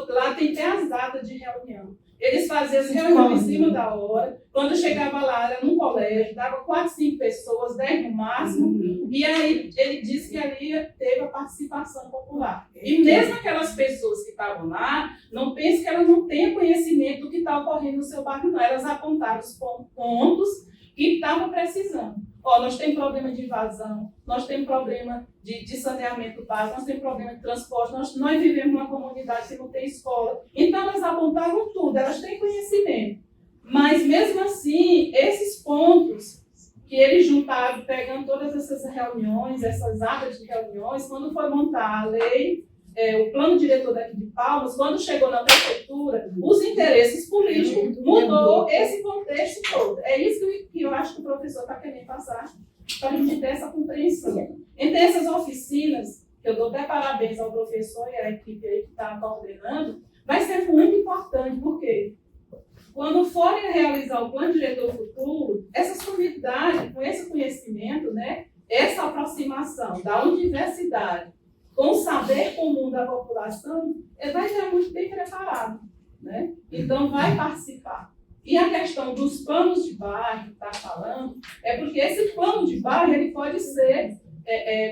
Lá tem até as datas de reunião. Eles faziam as reuniões em cima da hora. Quando chegava lá, era num colégio, dava 4, 5 pessoas, 10 no máximo. E aí ele disse que ali teve a participação popular. E mesmo aquelas pessoas que estavam lá, não pense que elas não tenham conhecimento do que está ocorrendo no seu bairro, não. Elas apontaram os pontos que estavam precisando. Nós temos problema de invasão, nós temos problema de saneamento básico, nós temos problema de transporte, nós vivemos numa comunidade que não tem escola. Então, elas apontaram tudo, elas têm conhecimento. Mas, mesmo assim, esses pontos que eles juntaram, pegando todas essas reuniões, essas atas de reuniões, quando foi montar a lei, o plano diretor daqui de Palmas, quando chegou na prefeitura, os interesses políticos mudou esse contexto todo. É isso que eu acho que o professor está querendo passar, para a gente ter essa compreensão. Entre essas oficinas, que eu dou até parabéns ao professor e à equipe aí que está coordenando, vai ser muito importante, porque quando forem realizar o plano diretor futuro, essas comunidades, com esse conhecimento, né, essa aproximação da universidade com o saber comum da população, vai estar muito bem preparado, né? Então, vai participar. E a questão dos planos de bairro, que está falando, é porque esse plano de bairro ele pode ser,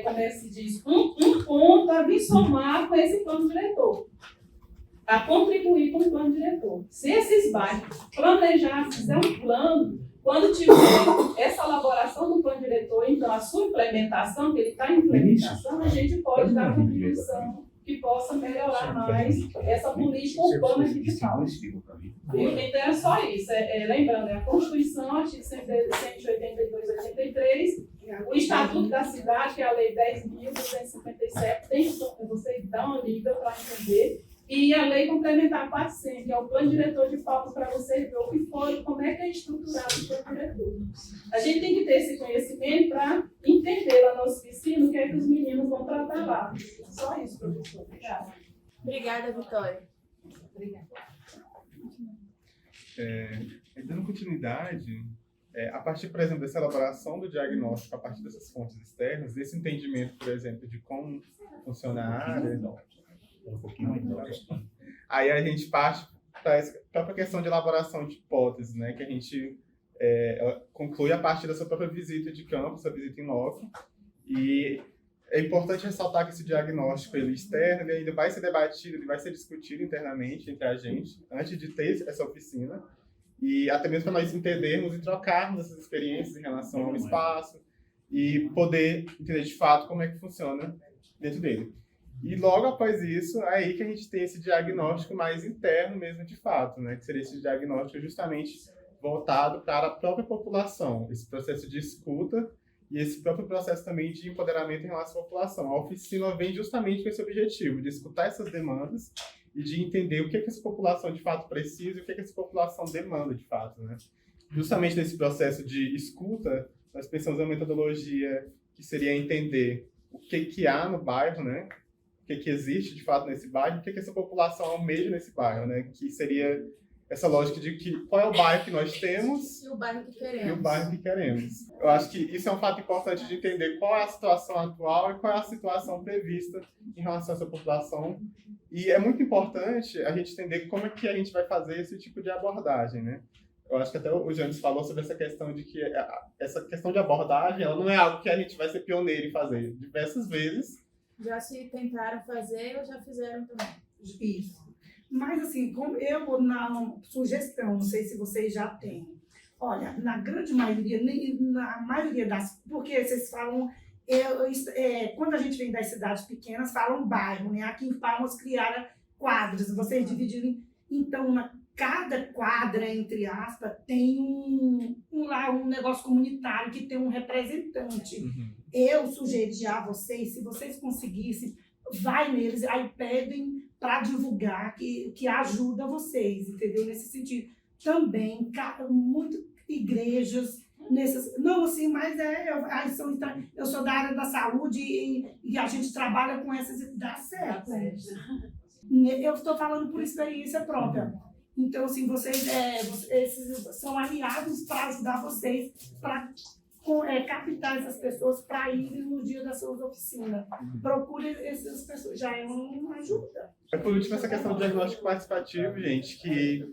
como é que se diz, um ponto a vir somar com esse plano diretor, a contribuir com o plano diretor. Se esses bairros planejar, fizer um plano, quando tiver essa elaboração do plano diretor, então a sua implementação, que ele está em implementação, a gente pode dar uma contribuição que possa melhorar mais essa política urbana aqui de Palmas. Então é só isso. Lembrando, a Constituição, artigo 182, 83, o Estatuto da Cidade, que é a Lei 10.257, tem que vocês dão uma lida para entender. E a Lei Complementar 400, que é o Plano Diretor de Palmas, para vocês ver o que foi, como é que é estruturado o Plano Diretor. A gente tem que ter esse conhecimento para entender lá na oficina o que é que os meninos vão tratar lá. Só isso, professor. Obrigada. Obrigada, Vitória. Obrigada. Dando continuidade, a partir, por exemplo, dessa elaboração do diagnóstico, a partir dessas fontes externas, desse entendimento, por exemplo, de como funciona a área, Um pouquinho mais. aí a gente parte para essa própria questão de elaboração de hipóteses, né, que a gente conclui a partir dessa própria visita de campo, essa visita em loco. E é importante ressaltar que esse diagnóstico ele externo ele ainda vai ser debatido, ele vai ser discutido internamente entre a gente, antes de ter essa oficina, e até mesmo para nós entendermos e trocarmos essas experiências em relação ao espaço e poder entender de fato como é que funciona dentro dele. E logo após isso, é aí que a gente tem esse diagnóstico mais interno mesmo de fato, né? Que seria esse diagnóstico justamente voltado para a própria população, esse processo de escuta e esse próprio processo também de empoderamento em relação à população. A oficina vem justamente com esse objetivo, de escutar essas demandas e de entender o que essa população de fato precisa e o que essa população demanda de fato, né? Justamente nesse processo de escuta, nós pensamos em uma metodologia que seria entender o que há no bairro, né? O que existe de fato nesse bairro, o que essa população almeja nesse bairro, né? Que seria essa lógica de qual é o bairro que nós temos E o bairro que queremos. e o bairro que queremos. Eu acho que isso é um fato importante de entender qual é a situação atual e qual é a situação prevista em relação a essa população. E é muito importante a gente entender como é que a gente vai fazer esse tipo de abordagem, né? Eu acho que até o James falou sobre essa questão de que essa questão de abordagem ela não é algo que a gente vai ser pioneiro em fazer. Diversas vezes Já se tentaram fazer ou já fizeram também? Isso. Mas, assim, como eu, na sugestão, não sei se vocês já têm. Olha, na grande maioria, na maioria das... Porque vocês falam... quando a gente vem das cidades pequenas, falam bairro, né? Aqui em Palmas criaram quadras. Vocês dividiram... Então, cada quadra, entre aspas, tem um negócio comunitário que tem um representante. Uhum. Eu sugeri a vocês, se vocês conseguissem, vai neles, aí pedem para divulgar que ajuda vocês, entendeu? Nesse sentido. Também, muitas igrejas, não assim, mas eu sou da área da saúde e a gente trabalha com essas, dá certo. Eu estou falando por experiência própria. Então, assim, esses são aliados para ajudar vocês, para captar essas pessoas para irem no dia das suas oficinas. Procure essas pessoas, já é uma ajuda. Por último, essa questão do diagnóstico participativo, gente, que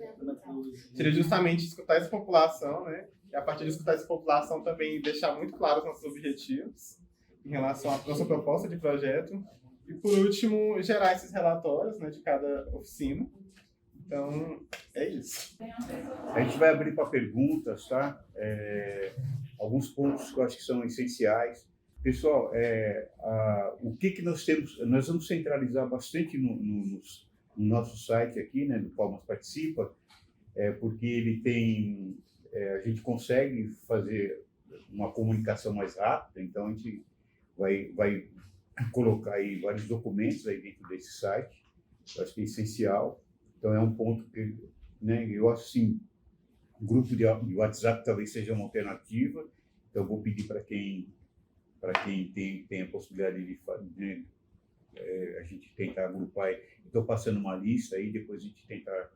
seria justamente escutar essa população, né? E a partir de escutar essa população também deixar muito claro os nossos objetivos em relação à nossa proposta de projeto. E, por último, gerar esses relatórios, né, de cada oficina. Então, é isso. A gente vai abrir para perguntas, tá? Alguns pontos que eu acho que são essenciais. Pessoal, o que nós temos? Nós vamos centralizar bastante no nosso site aqui, né, do Palmas Participa, porque ele tem... a gente consegue fazer uma comunicação mais rápida, então a gente vai colocar aí vários documentos aí dentro desse site, eu acho que é essencial. Então é um ponto que, né, eu acho assim, o grupo de WhatsApp talvez seja uma alternativa, então eu vou pedir para quem tem a possibilidade de a gente tentar agrupar. Estou passando uma lista aí, depois a gente tentar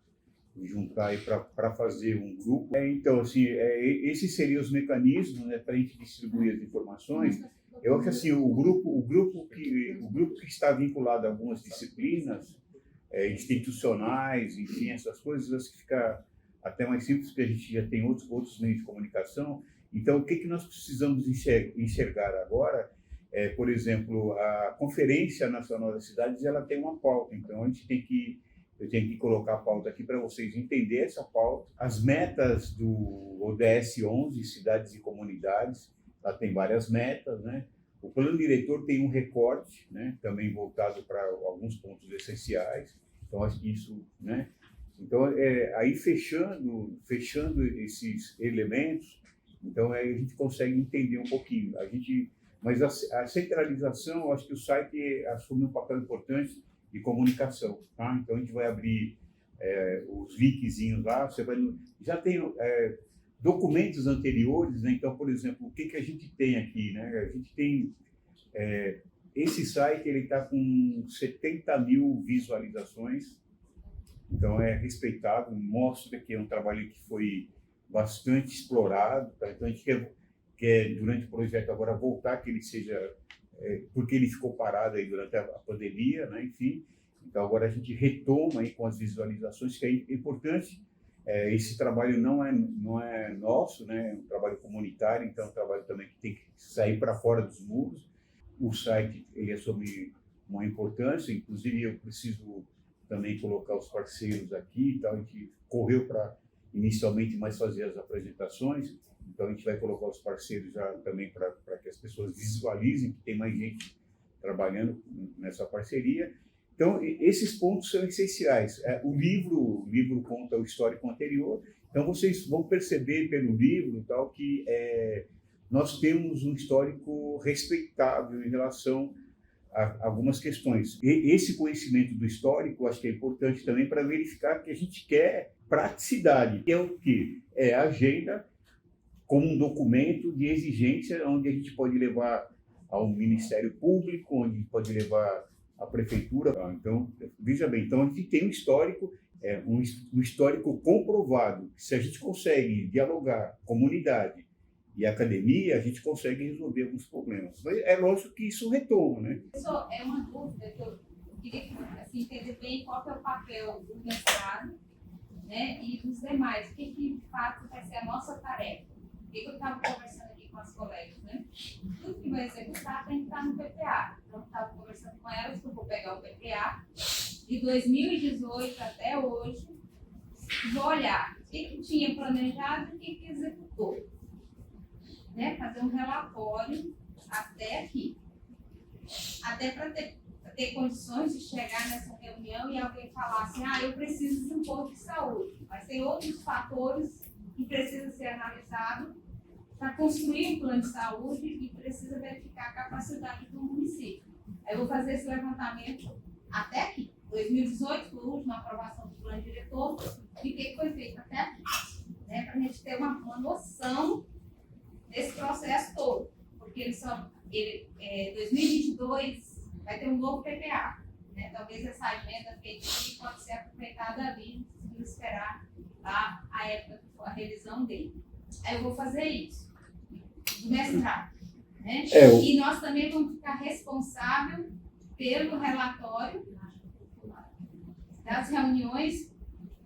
juntar aí para fazer um grupo. Então, assim, esses seriam os mecanismos, né, para a gente distribuir as informações. Eu acho que assim, o grupo que está vinculado a algumas disciplinas institucionais, enfim, essas coisas, acho que fica até mais simples, porque a gente já tem outros meios de comunicação. Então, o que nós precisamos enxergar agora por exemplo, a Conferência Nacional das Cidades, ela tem uma pauta, então a gente eu tenho que colocar a pauta aqui para vocês entenderem essa pauta. As metas do ODS 11, Cidades e Comunidades, ela tem várias metas, né? O plano diretor tem um recorte, né, também voltado para alguns pontos essenciais, então acho que isso, né? Então, aí fechando esses elementos, então a gente consegue entender um pouquinho. Mas a centralização, eu acho que o site assume um papel importante de comunicação, tá? Então a gente vai abrir os linkzinhos lá, já tem documentos anteriores, né? Então, por exemplo, o que a gente tem aqui, né? A gente tem esse site, ele está com 70 mil visualizações, então é respeitável, mostra que é um trabalho que foi bastante explorado, tá? Então a gente quer durante o projeto agora voltar que ele seja, porque ele ficou parado aí durante a pandemia, né? Enfim, então agora a gente retoma aí com as visualizações, que é importante. Esse trabalho não é nosso, né? É um trabalho comunitário, então é um trabalho também que tem que sair para fora dos muros. O site ele assume uma importância, inclusive eu preciso também colocar os parceiros aqui, então a gente correu para inicialmente mais fazer as apresentações. Então, a gente vai colocar os parceiros já também para que as pessoas visualizem que tem mais gente trabalhando nessa parceria. Então, esses pontos são essenciais. O livro conta o histórico anterior, então vocês vão perceber pelo livro tal, que nós temos um histórico respeitável em relação a algumas questões. E esse conhecimento do histórico, acho que é importante também para verificar que a gente quer praticidade, que é o quê? É a agenda como um documento de exigência, onde a gente pode levar ao Ministério Público, onde a gente pode levar à Prefeitura. Então, veja bem, então a gente tem um histórico, um histórico comprovado. Se a gente consegue dialogar comunidade e academia, a gente consegue resolver alguns problemas. Mas é lógico que isso retoma, né? Professor, é uma dúvida que eu queria assim, entender bem qual que é o papel do mestrado, né, e dos demais. O que de fato vai ser a nossa tarefa? Eu estava conversando aqui com as colegas, né? Tudo que vai executar tem que estar no PPA. Então, eu estava conversando com elas que eu vou pegar o PPA de 2018 até hoje, vou olhar o que tinha planejado e o que executou. Né? Fazer um relatório até aqui. Até para ter condições de chegar nessa reunião e alguém falar assim, eu preciso de um posto de saúde. Mas tem outros fatores que precisam ser analisados para construir um plano de saúde e precisa verificar a capacidade do município. Aí eu vou fazer esse levantamento até aqui. 2018 foi a última aprovação do plano diretor e o que foi feito até aqui. Né? Para a gente ter uma noção desse processo todo. Porque 2022 vai ter um novo PPA. Né? Talvez essa agenda feita aqui pode ser aproveitada ali, se esperar a época que for a revisão dele. Aí eu vou fazer isso, do mestrado. Né? E nós também vamos ficar responsáveis pelo relatório das reuniões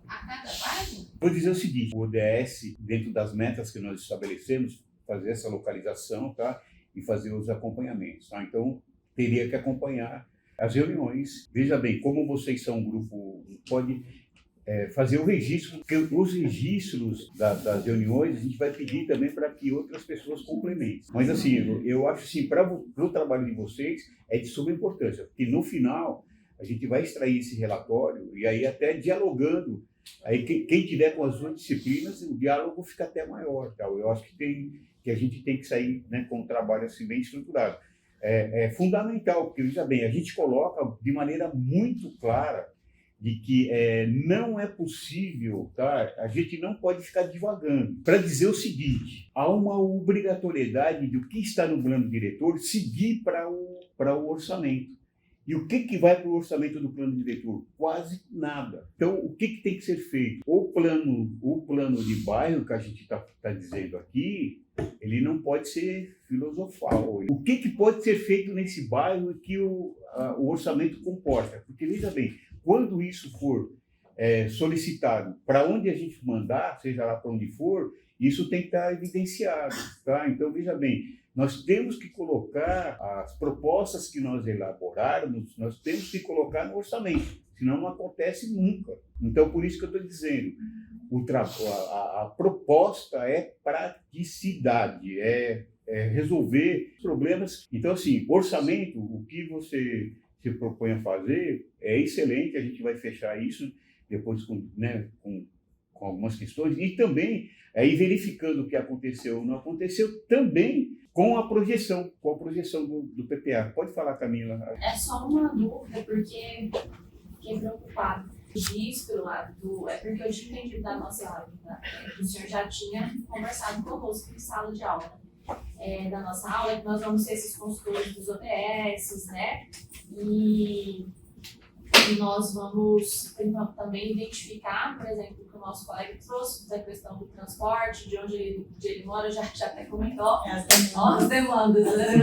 a cada página. Vou dizer o seguinte, o ODS, dentro das metas que nós estabelecemos, fazer essa localização, tá? E fazer os acompanhamentos. Tá? Então, teria que acompanhar as reuniões. Veja bem, como vocês são um grupo, pode fazer o registro, porque os registros das reuniões a gente vai pedir também para que outras pessoas complementem. Mas assim, eu acho assim, para o trabalho de vocês é de suma importância, porque no final a gente vai extrair esse relatório e aí até dialogando, aí quem tiver com as outras disciplinas, o diálogo fica até maior. Tal. Eu acho que que a gente tem que sair, né, com um trabalho assim, bem estruturado. É fundamental, porque, veja bem, a gente coloca de maneira muito clara de que não é possível, tá? A gente não pode ficar divagando. Para dizer o seguinte, há uma obrigatoriedade do que está no plano diretor seguir para o orçamento. E o que vai para o orçamento do plano diretor? Quase nada. Então, o que tem que ser feito? O plano de bairro que a gente está dizendo aqui, ele não pode ser filosofal. O que pode ser feito nesse bairro que o orçamento comporta? Porque, veja bem, quando isso for solicitado para onde a gente mandar, seja lá para onde for, isso tem que estar evidenciado. Tá? Então, veja bem, nós temos que colocar as propostas que nós elaborarmos, nós temos que colocar no orçamento, senão não acontece nunca. Então, por isso que eu estou dizendo, a proposta é praticidade, é resolver problemas. Então, assim, orçamento, o que você se propõe a fazer é excelente, a gente vai fechar isso depois com algumas questões, e também ir verificando o que aconteceu ou não aconteceu, também com a projeção do PPA. Pode falar, Camila. É só uma dúvida, porque fiquei preocupada. O registro lá é porque eu tinha entendido da nossa aula, o senhor já tinha conversado conosco em sala de aula, da nossa aula, que nós vamos ser esses consultores dos OPS, né? E nós vamos também identificar, por exemplo, que o nosso colega trouxe da questão do transporte, de onde ele mora, já até comentou, as demandas, né?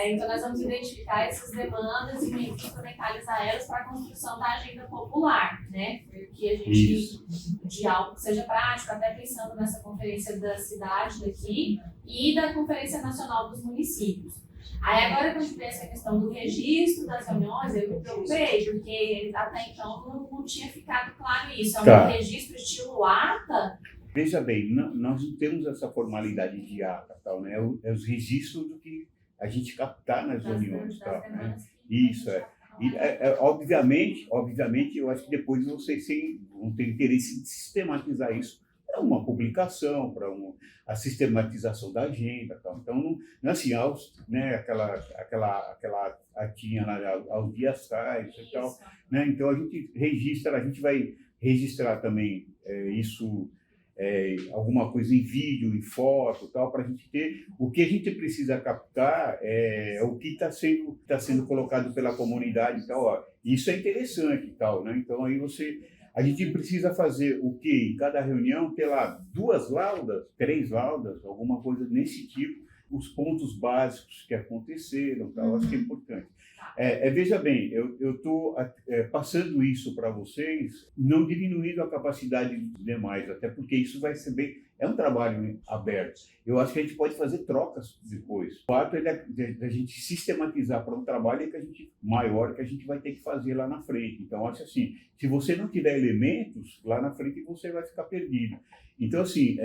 Então nós vamos identificar essas demandas e instrumentalizar elas para a construção da agenda popular, né? Porque a gente, de algo que seja prático, até pensando nessa conferência da cidade daqui e da Conferência Nacional dos Municípios. Aí agora que a gente vê essa questão do registro das reuniões, eu me preocupei, porque até então não tinha ficado claro isso. É um registro estilo ata? Veja bem, nós não temos essa formalidade de ata, tal, né? É os registros do que a gente captar nas reuniões. Tal, né? Isso, obviamente, eu acho que depois vocês vão ter interesse em sistematizar isso para uma publicação, para a sistematização da agenda, tal. Então não é assim, né, aquela atinha lá aos dias tais e tal, né? Então a gente vai registrar também isso, alguma coisa em vídeo, em foto, tal, para a gente ter o que a gente precisa captar, o que está sendo colocado pela comunidade, tal. Ó, isso é interessante, tal, né? Então aí a gente precisa fazer o quê? Em cada reunião, ter lá 2 laudas, 3 laudas, alguma coisa nesse tipo, os pontos básicos que aconteceram, tal, acho que é importante. Veja bem, eu estou passando isso para vocês, não diminuindo a capacidade dos demais, até porque isso vai ser é um trabalho aberto. Eu acho que a gente pode fazer trocas depois. O fato é da gente sistematizar para um trabalho maior que a gente vai ter que fazer lá na frente. Então, acho assim, se você não tiver elementos, lá na frente você vai ficar perdido. Então, assim,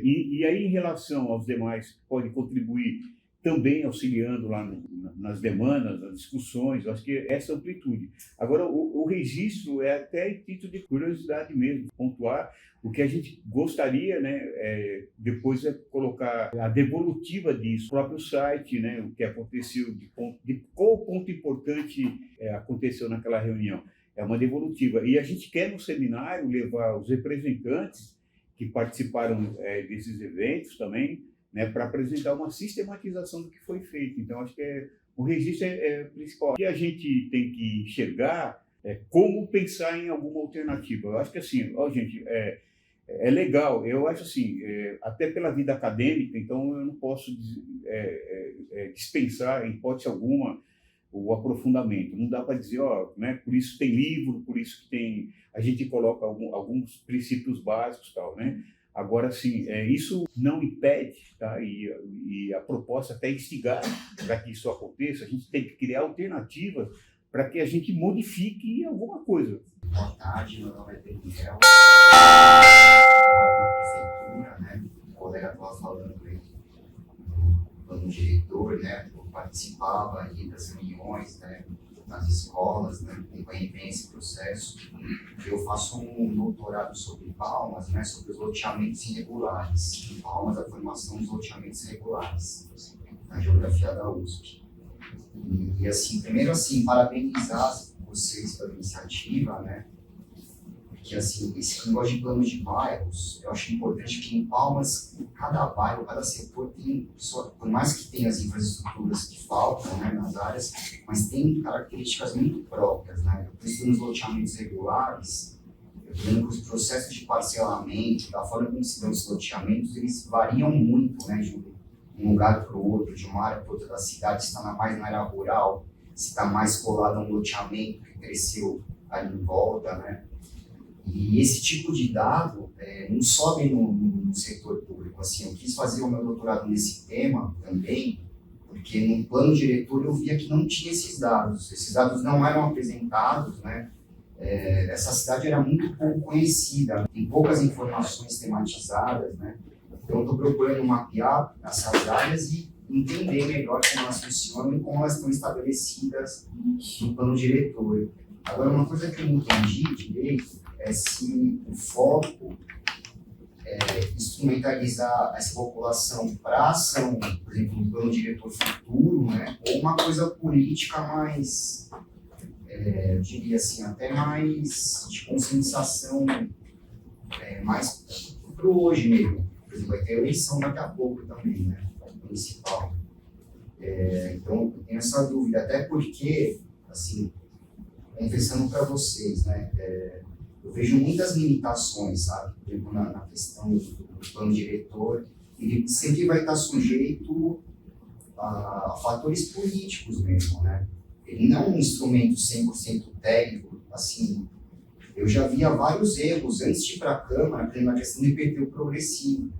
e aí em relação aos demais, pode contribuir também auxiliando lá nas demandas, nas discussões, eu acho que essa amplitude. Agora, o registro é até em título de curiosidade mesmo, pontuar o que a gente gostaria, né, depois colocar a devolutiva disso, o próprio site, né, o que aconteceu, qual ponto importante aconteceu naquela reunião. É uma devolutiva. E a gente quer no seminário levar os representantes que participaram desses eventos também, né, para apresentar uma sistematização do que foi feito. Então, acho que o registro é principal. O que a gente tem que enxergar é como pensar em alguma alternativa. Eu acho que, assim, gente, é legal. Eu acho assim, até pela vida acadêmica, então eu não posso dispensar, em hipótese alguma, o aprofundamento. Não dá para dizer, né, por isso tem livro, por isso que a gente coloca alguns princípios básicos, tal, né? Agora, sim, isso não impede, tá? E a proposta até instigar para que isso aconteça, a gente tem que criar alternativas para que a gente modifique alguma coisa. Boa tarde, meu nome é Daniel, na prefeitura, né? O colega estava falando aí do diretor, né? Eu participava aí das reuniões, né? nas escolas, né, acompanhei bem esse processo. Eu faço um doutorado sobre Palmas, né, sobre os loteamentos irregulares. Em Palmas, a formação dos loteamentos regulares, na geografia da USP. E assim, primeiro assim, parabenizar vocês pela iniciativa, né, porque assim, esse negócio de planos de bairros, eu acho importante que em Palmas, cada bairro, cada setor tem, por mais que tenha as infraestruturas que faltam, né, nas áreas, mas tem características muito próprias, né. Por isso, nos loteamentos regulares, eu lembro que os processos de parcelamento, da forma como se dão os loteamentos, eles variam muito, né, de um lugar para o outro, de uma área para outra da cidade, se está mais na área rural, se está mais colado a um loteamento que cresceu ali em volta, né. E esse tipo de dado não sobe no setor público. Assim, eu quis fazer o meu doutorado nesse tema também, porque no plano diretor eu via que não tinha esses dados. Esses dados não eram apresentados, né? Essa cidade era muito pouco conhecida, tem poucas informações tematizadas, né? Então, eu estou procurando mapear essas áreas e entender melhor como elas funcionam e como elas estão estabelecidas no plano diretor. Agora, uma coisa que eu não entendi direito é se o foco é instrumentalizar essa população para ação, por exemplo, no plano diretor futuro, né, ou uma coisa política mais, eu diria assim, até mais de conscientização, mais para o hoje mesmo. Por exemplo, vai ter eleição daqui a pouco também, né, municipal. Então, eu tenho essa dúvida, até porque, assim, confessando para vocês, né, eu vejo muitas limitações, sabe? Por exemplo, na questão do plano diretor, ele sempre vai estar sujeito a fatores políticos mesmo, né? Ele não é um instrumento 100% técnico, assim. Eu já via vários erros antes de ir para a Câmara, na questão do IPTU progressivo,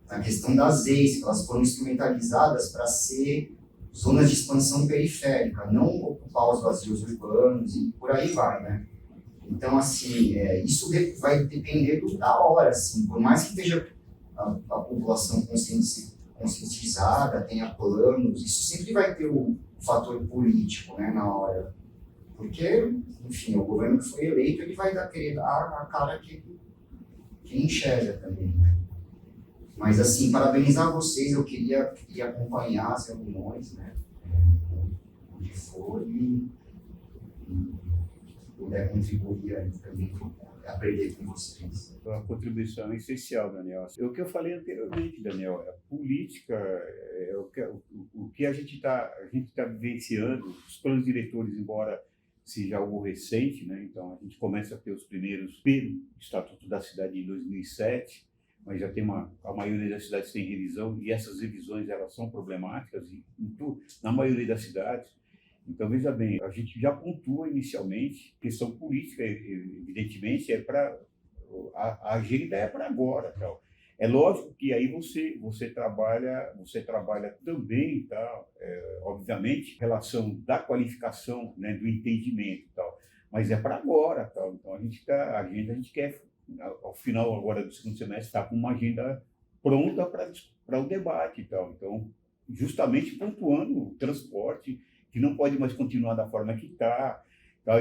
na questão das EIs, que elas foram instrumentalizadas para ser zonas de expansão periférica, não ocupar os vazios urbanos e por aí vai, né? Então, assim, isso vai depender da hora, assim, por mais que esteja a população conscientizada, tenha planos, isso sempre vai ter o fator político, né, na hora. Porque, enfim, o governo que foi eleito, ele vai querer dar a cara que enxerga também, né. Mas, assim, parabenizar vocês, eu queria acompanhar as reuniões, né, onde for e puder contribuir aí também, aprender com vocês. A contribuição é essencial, Daniel. O que eu falei anteriormente, Daniel, a política, o que a gente está vivenciando, os planos diretores, embora seja algo recente, né? Então a gente começa a ter os primeiros pelo Estatuto da Cidade em 2007, mas já tem a maioria das cidades tem revisão, e essas revisões elas são problemáticas na maioria das cidades. Então, veja bem, a gente já pontua inicialmente, questão política, evidentemente, a agenda é para agora. Tal. É lógico que aí você trabalha também, tal, obviamente, relação da qualificação, né, do entendimento, tal, mas é para agora. Tal. Então, a gente quer, ao final agora do segundo semestre, estar com uma agenda pronta para o debate. Tal. Então, justamente pontuando o transporte, que não pode mais continuar da forma que está,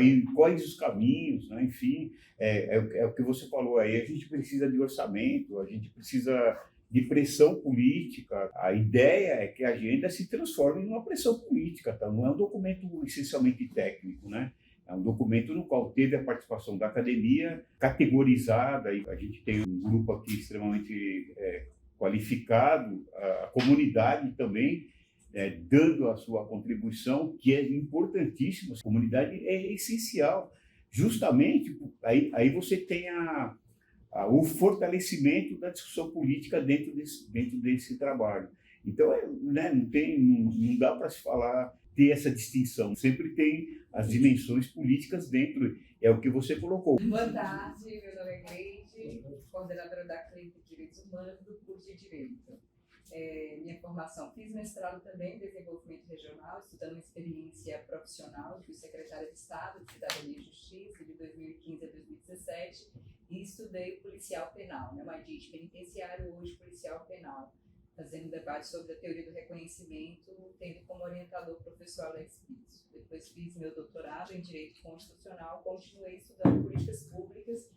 e quais os caminhos, né? Enfim, é o que você falou aí, a gente precisa de orçamento, a gente precisa de pressão política. A ideia é que a agenda se transforme numa pressão política, tá? Não é um documento essencialmente técnico, né? É um documento no qual teve a participação da academia categorizada, e a gente tem um grupo aqui extremamente qualificado, a comunidade também, dando a sua contribuição, que é importantíssima. A comunidade é essencial. Justamente, aí você tem o fortalecimento da discussão política dentro desse trabalho. Então, né, não dá para se falar, ter essa distinção. Sempre tem as dimensões políticas dentro. É o que você colocou. Boa tarde, meu nome é Cleide, coordenadora da Clínica de Direitos Humanos do curso de Direito. Minha formação, fiz mestrado também em desenvolvimento regional, estudando experiência profissional, fui secretária de Estado de Cidadania e Justiça de 2015 a 2017 e estudei policial penal, né, uma DIT penitenciário, hoje policial penal. fazendo um debate sobre a teoria do reconhecimento, tendo como orientador o professor Alex Pizzo. Depois fiz meu doutorado em Direito Constitucional, continuei estudando políticas públicas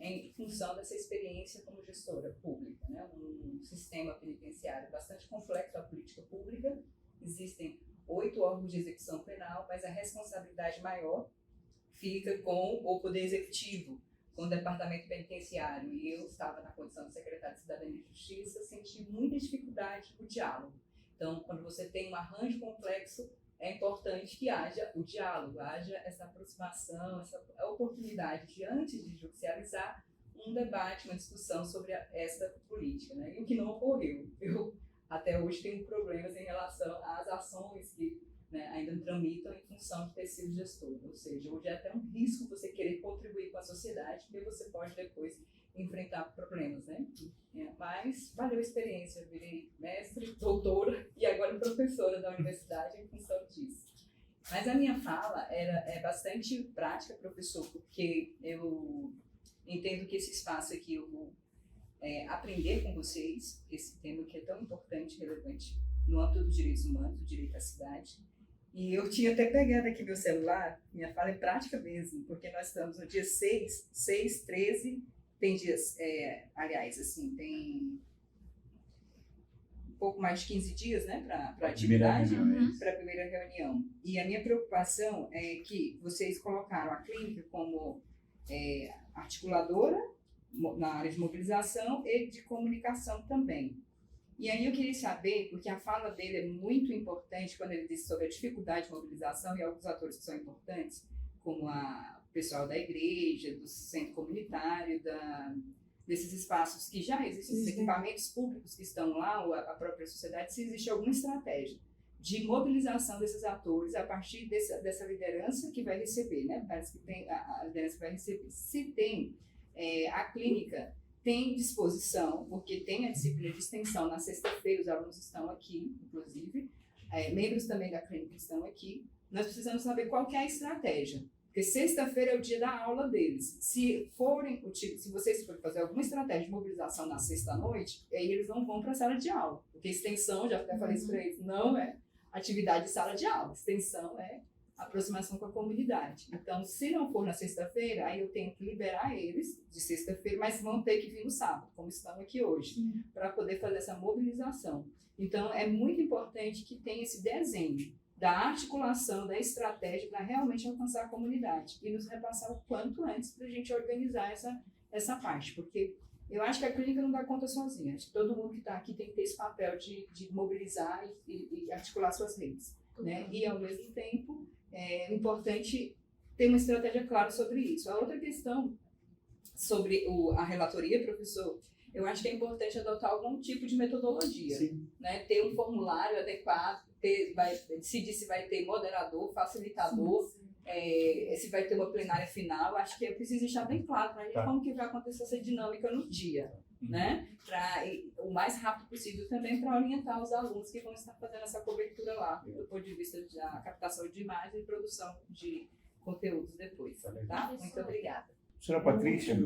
em função dessa experiência como gestora pública, né? Um sistema penitenciário bastante complexo, a política pública. Existem 8 órgãos de execução penal, mas a responsabilidade maior fica com o Poder Executivo, com o Departamento Penitenciário. E eu estava na condição de secretária de Cidadania e Justiça, senti muita dificuldade no diálogo. Então, quando você tem um arranjo complexo, é importante que haja o diálogo, haja essa aproximação, essa oportunidade de, antes de judicializar, um debate, uma discussão sobre essa política, né? E o que não ocorreu. Eu, até hoje, tenho problemas em relação às ações que, né, ainda tramitam em função de ter sido gestor. Ou seja, hoje é até um risco você querer contribuir com a sociedade, porque você pode depois enfrentar problemas, né? Mas valeu a experiência, eu virei mestre, doutora e agora professora da universidade em função disso. Mas a minha fala é bastante prática, professor, porque eu entendo que esse espaço aqui eu vou aprender com vocês, esse tema que é tão importante e relevante no âmbito dos direitos humanos, do direito à cidade. E eu tinha até pegado aqui meu celular, minha fala é prática mesmo, porque nós estamos no dia 6/13, tem dias, aliás, assim, tem um pouco mais de 15 dias, né, para a atividade, para a primeira reunião. E a minha preocupação é que vocês colocaram a clínica como articuladora na área de mobilização e de comunicação também. E aí eu queria saber, porque a fala dele é muito importante quando ele diz sobre a dificuldade de mobilização e alguns atores que são importantes, como o pessoal da igreja, do centro comunitário, desses espaços que já existem, esses equipamentos públicos que estão lá, ou a própria sociedade, se existe alguma estratégia de mobilização desses atores a partir dessa liderança que vai receber, né? Parece que tem a liderança que vai receber. Se tem, a clínica tem disposição, porque tem a disciplina de extensão na sexta-feira, os alunos estão aqui, inclusive, membros também da clínica estão aqui. Nós precisamos saber qual que é a estratégia, porque sexta-feira é o dia da aula deles. Se vocês forem fazer alguma estratégia de mobilização na sexta-noite, aí eles não vão para a sala de aula, porque extensão, já até falei isso para eles, não é atividade de sala de aula, extensão é aproximação com a comunidade. Então, se não for na sexta-feira, aí eu tenho que liberar eles de sexta-feira, mas vão ter que vir no sábado, como estão aqui hoje, para poder fazer essa mobilização. Então, é muito importante que tenha esse desenho da articulação, da estratégia para realmente alcançar a comunidade e nos repassar o quanto antes para a gente organizar essa parte, porque eu acho que a clínica não dá conta sozinha. Acho que todo mundo que está aqui tem que ter esse papel de mobilizar e articular suas redes, né? E, ao mesmo tempo, é importante ter uma estratégia clara sobre isso. A outra questão sobre a relatoria, professor, eu acho que é importante adotar algum tipo de metodologia, né? Ter um formulário adequado, decidir se vai ter moderador, facilitador, se vai ter uma plenária final. Acho que precisa deixar bem claro para a gente como que vai acontecer essa dinâmica no dia, né? O mais rápido possível também para orientar os alunos que vão estar fazendo essa cobertura lá, do ponto de vista da captação de imagens e produção de conteúdos depois, tá? Muito obrigada. Senhora Patrícia.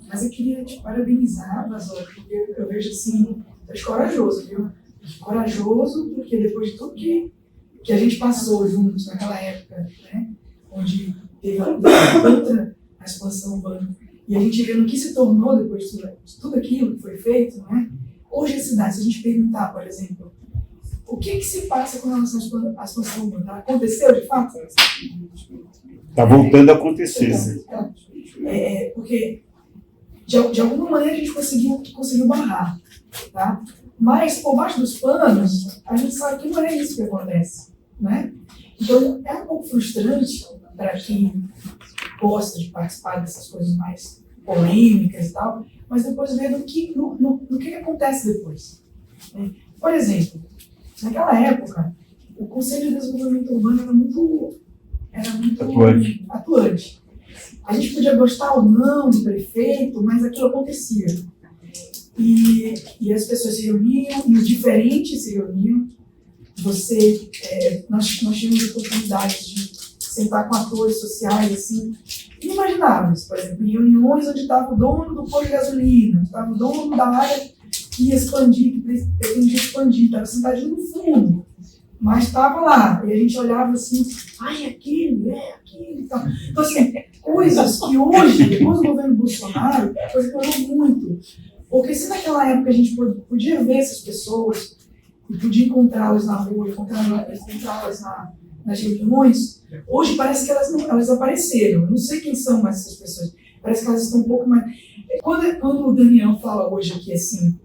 Mas eu queria te parabenizar, Vasório, porque eu vejo assim, tu és corajoso, viu? Corajoso, porque depois de tudo que a gente passou juntos naquela época, né? Onde teve tanta a expansão urbana, e a gente vê no que se tornou depois de tudo aquilo que foi feito, né? Hoje a cidade, se a gente perguntar, por exemplo, o que se passa com relação à expansão urbana? Aconteceu de fato? Está voltando a acontecer. Porque de alguma maneira a gente conseguiu barrar, tá? Mas por baixo dos panos a gente sabe que não é isso que acontece, né? Então é um pouco frustrante para quem gosta de participar dessas coisas mais polêmicas e tal, mas depois ver no que acontece depois, né? Por exemplo, naquela época o Conselho de Desenvolvimento Urbano era muito atuante. A gente podia gostar ou não do prefeito, mas aquilo acontecia. E as pessoas se reuniam, e os diferentes se reuniam. Nós tínhamos oportunidade de sentar com atores sociais, assim, inimagináveis. Por exemplo, em reuniões onde estava o dono do posto de gasolina, onde estava o dono da área que ia expandir, que pretendia expandir, estava sentadinho no fundo, mas estava lá. E a gente olhava assim, ai, aquele e tal. Então, assim, coisas que hoje, depois do governo Bolsonaro, explorou muito. Porque se naquela época a gente podia ver essas pessoas, e podia encontrá-las na rua, encontrá-las nas reuniões, hoje parece que elas apareceram. Eu não sei quem são mais essas pessoas. Parece que elas estão um pouco mais... Quando o Daniel fala hoje aqui assim,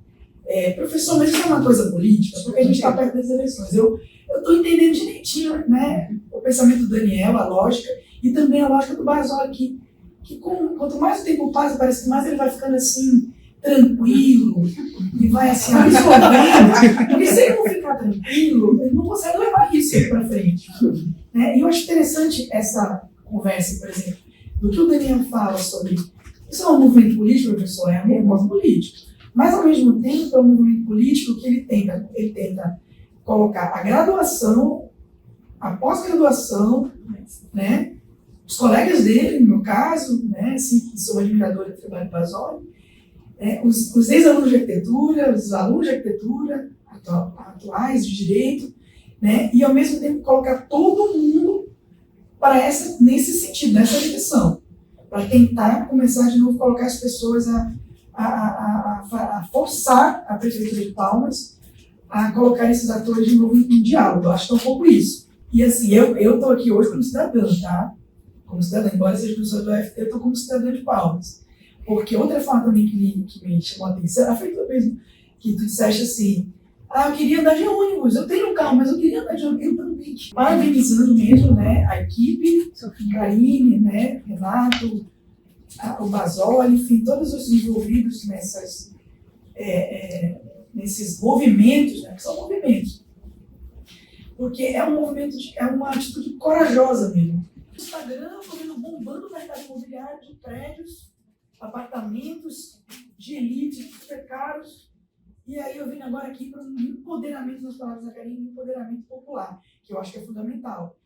professor, mas isso é uma coisa política, porque a gente está perto das eleições. Eu estou entendendo direitinho, né, o pensamento do Daniel, a lógica, e também a lógica do Basoli, que quanto mais o tempo passa, parece que mais ele vai ficando assim, tranquilo, e vai assim, absorvendo. Porque se ele não ficar tranquilo, ele não consegue levar isso para frente. Né? E eu acho interessante essa conversa, por exemplo, do que o Daniel fala sobre... Isso é um movimento político, professor? É um movimento político. Mas, ao mesmo tempo, é um movimento político que ele tenta colocar a graduação, a pós-graduação, né? Os colegas dele, no meu caso, né? Assim, que sou admiradora do trabalho do Basoli, os ex-alunos de arquitetura, os alunos de arquitetura, atuais de direito, né? E, ao mesmo tempo, colocar todo mundo para nesse sentido, nessa direção, para tentar começar de novo a colocar as pessoas a forçar a Prefeitura de Palmas a colocar esses atores de novo em diálogo. Eu acho que é um pouco isso. E assim, eu estou aqui hoje como cidadã, tá? Como cidadã, embora seja professor do UFT, eu estou como cidadã de Palmas. Porque outra forma também que me chamou a atenção, foi tu mesmo, que tu disseste assim, eu queria andar de ônibus, eu tenho um carro, mas eu queria andar de ônibus, eu também. Parabenizando mesmo, né, a equipe, Karine, né, Renato, o Basoli, enfim, todos os envolvidos nesses movimentos, né, que são movimentos. Porque é um movimento, é uma atitude corajosa mesmo. O Instagram, estou vendo bombando o mercado imobiliário de prédios, apartamentos de elite, super caros. E aí eu vim agora aqui para um empoderamento, nas palavras da Karine, um empoderamento popular, que eu acho que é fundamental.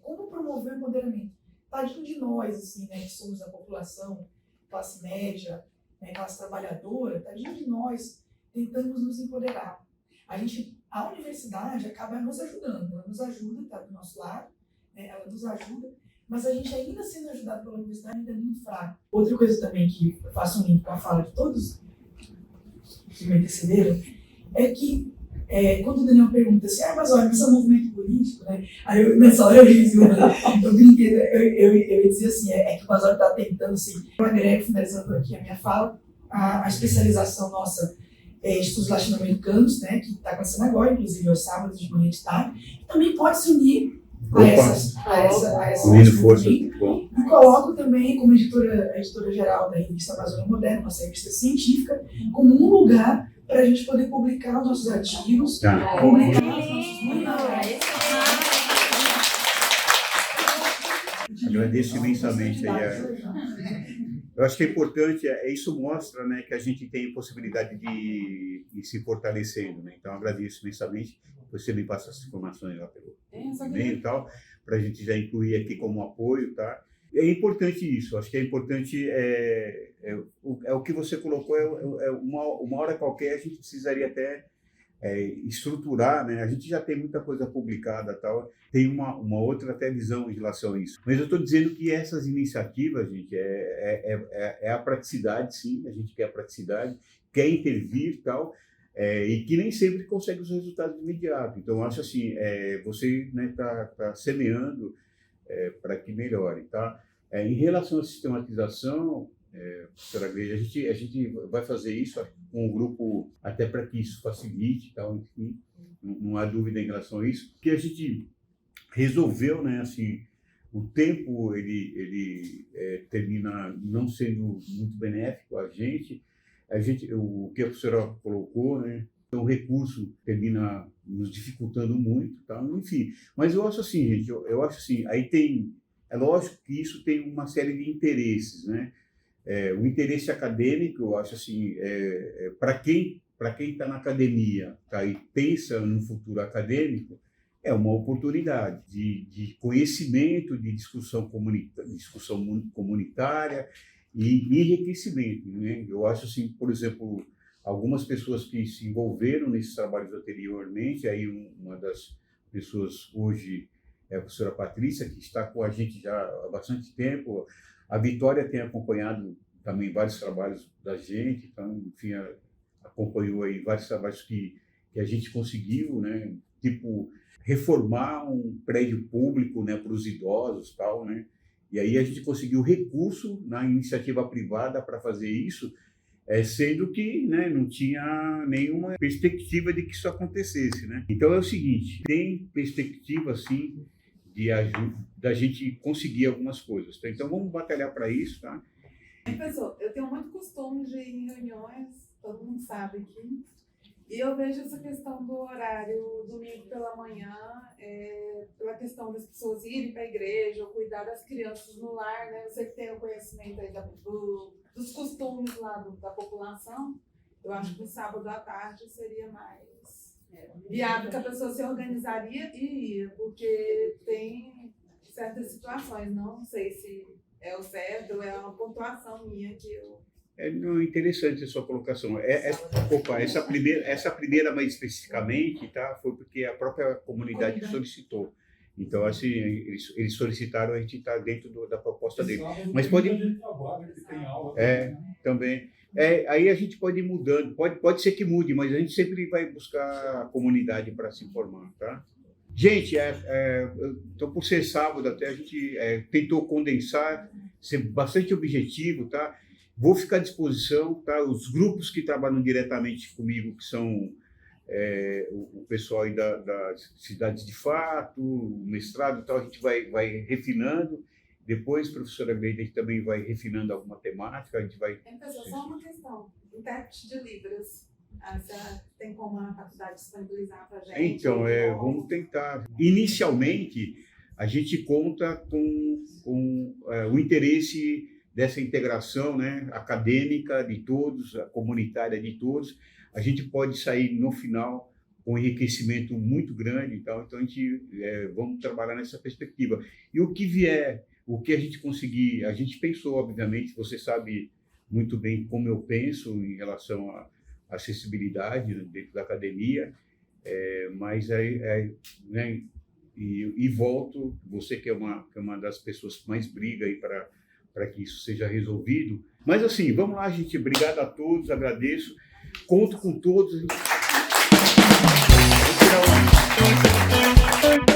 Como promover o empoderamento? Tadinho de nós, assim, né, que somos a população, classe média, né, classe trabalhadora, tadinho de nós, tentamos nos empoderar. A universidade acaba nos ajudando, ela nos ajuda, está do nosso lado, né, ela nos ajuda, mas a gente ainda sendo ajudado pela universidade ainda é muito fraco. Outra coisa também que eu faço um link com a fala de todos que me antecederam, é que quando o Daniel pergunta assim, mas olha, isso é um movimento político, né? Aí nessa hora eu brinquei, eu dizia assim, que o Basoli está tentando, assim, eu agrego, finalizando aqui a minha fala, a especialização nossa em estudos latino-americanos, né, que está acontecendo agora, inclusive aos sábados de manhã de tarde, que também pode se unir a essas unindo forças. E coloco também como editora-geral da revista Amazônia Moderna, nossa revista científica, como um lugar para a gente poder publicar os nossos artigos, publicar os nossos manuais. Agradeço imensamente aí. Eu acho que é importante, isso mostra, né, que a gente tem possibilidade de ir se fortalecendo, né? Então, agradeço imensamente. Você me passa as informações lá pelo e-mail e tal, para a gente já incluir aqui como apoio, tá? É importante isso, acho que é importante, o que você colocou, uma hora qualquer a gente precisaria até estruturar, né? A gente já tem muita coisa publicada, tal, tem uma outra até visão em relação a isso. Mas eu estou dizendo que essas iniciativas, gente, é a praticidade, sim, a gente quer a praticidade, quer intervir, tal, e que nem sempre consegue os resultados imediatos. Então, eu acho assim, você tá semeando para que melhore, tá? Em relação à sistematização, professora Gleide, a gente vai fazer isso com um grupo, até para que isso facilite, tal, enfim, não há dúvida em relação a isso, porque a gente resolveu, né, assim, o tempo ele termina não sendo muito benéfico a gente, o que a professora colocou, né, então o recurso termina nos dificultando muito, tá? Enfim, mas eu acho assim, gente, eu acho assim, aí é lógico que isso tem uma série de interesses, né? O interesse acadêmico, eu acho assim, para quem está na academia, tá, e pensa no futuro acadêmico, é uma oportunidade de conhecimento, de discussão comunitária e enriquecimento, né? Eu acho assim, por exemplo, algumas pessoas que se envolveram nesses trabalhos anteriormente, aí uma das pessoas hoje é a professora Patrícia, que está com a gente já há bastante tempo. A Vitória tem acompanhado também vários trabalhos da gente, então, enfim, acompanhou aí vários trabalhos que a gente conseguiu, né? Tipo, reformar um prédio público, né, para os idosos, tal, né? E aí a gente conseguiu recurso na iniciativa privada para fazer isso, sendo que, né, não tinha nenhuma perspectiva de que isso acontecesse, né? Então é o seguinte, tem perspectiva, sim, da gente conseguir algumas coisas, tá? Então vamos batalhar para isso, tá? Professor, eu tenho muito costume de ir em reuniões, todo mundo sabe aqui, e eu vejo essa questão do horário domingo pela manhã, pela questão das pessoas irem para a igreja ou cuidar das crianças no lar, né? Você que tem o conhecimento aí dos costumes lá da população, eu acho que no sábado à tarde seria mais viável, que a pessoa se organizaria e ia, porque tem certas situações, não sei se é o certo ou é uma pontuação minha que eu... Não, interessante a sua colocação. Essa primeira mais especificamente, tá, foi porque a própria comunidade solicitou. Então, assim, eles solicitaram, a gente está dentro da proposta dele. Mas pode... também. Aí a gente pode ir mudando, pode ser que mude, mas a gente sempre vai buscar a comunidade para se informar, tá? Gente, então por ser sábado até, a gente tentou condensar, ser bastante objetivo, tá? Vou ficar à disposição, tá? Os grupos que trabalham diretamente comigo, que são o pessoal aí das Cidades de Fato, o mestrado e tal, a gente vai refinando. Depois, professora Gleide, a gente também vai refinando alguma temática, a gente vai... Professor, só uma questão, intérprete de Libras, tem como a faculdade disponibilizar para a gente? Então, vamos tentar. Inicialmente, a gente conta com o interesse dessa integração, né, acadêmica de todos, a comunitária de todos. A gente pode sair, no final, com um enriquecimento muito grande. Então a gente vamos trabalhar nessa perspectiva. E o que vier, o que a gente conseguir, a gente pensou, obviamente, você sabe muito bem como eu penso em relação à acessibilidade dentro da academia, mas né, e volto, você que é uma das pessoas que mais briga aí para que isso seja resolvido. Mas assim, vamos lá, gente. Obrigado a todos, agradeço. Conto com todos. Vou tirar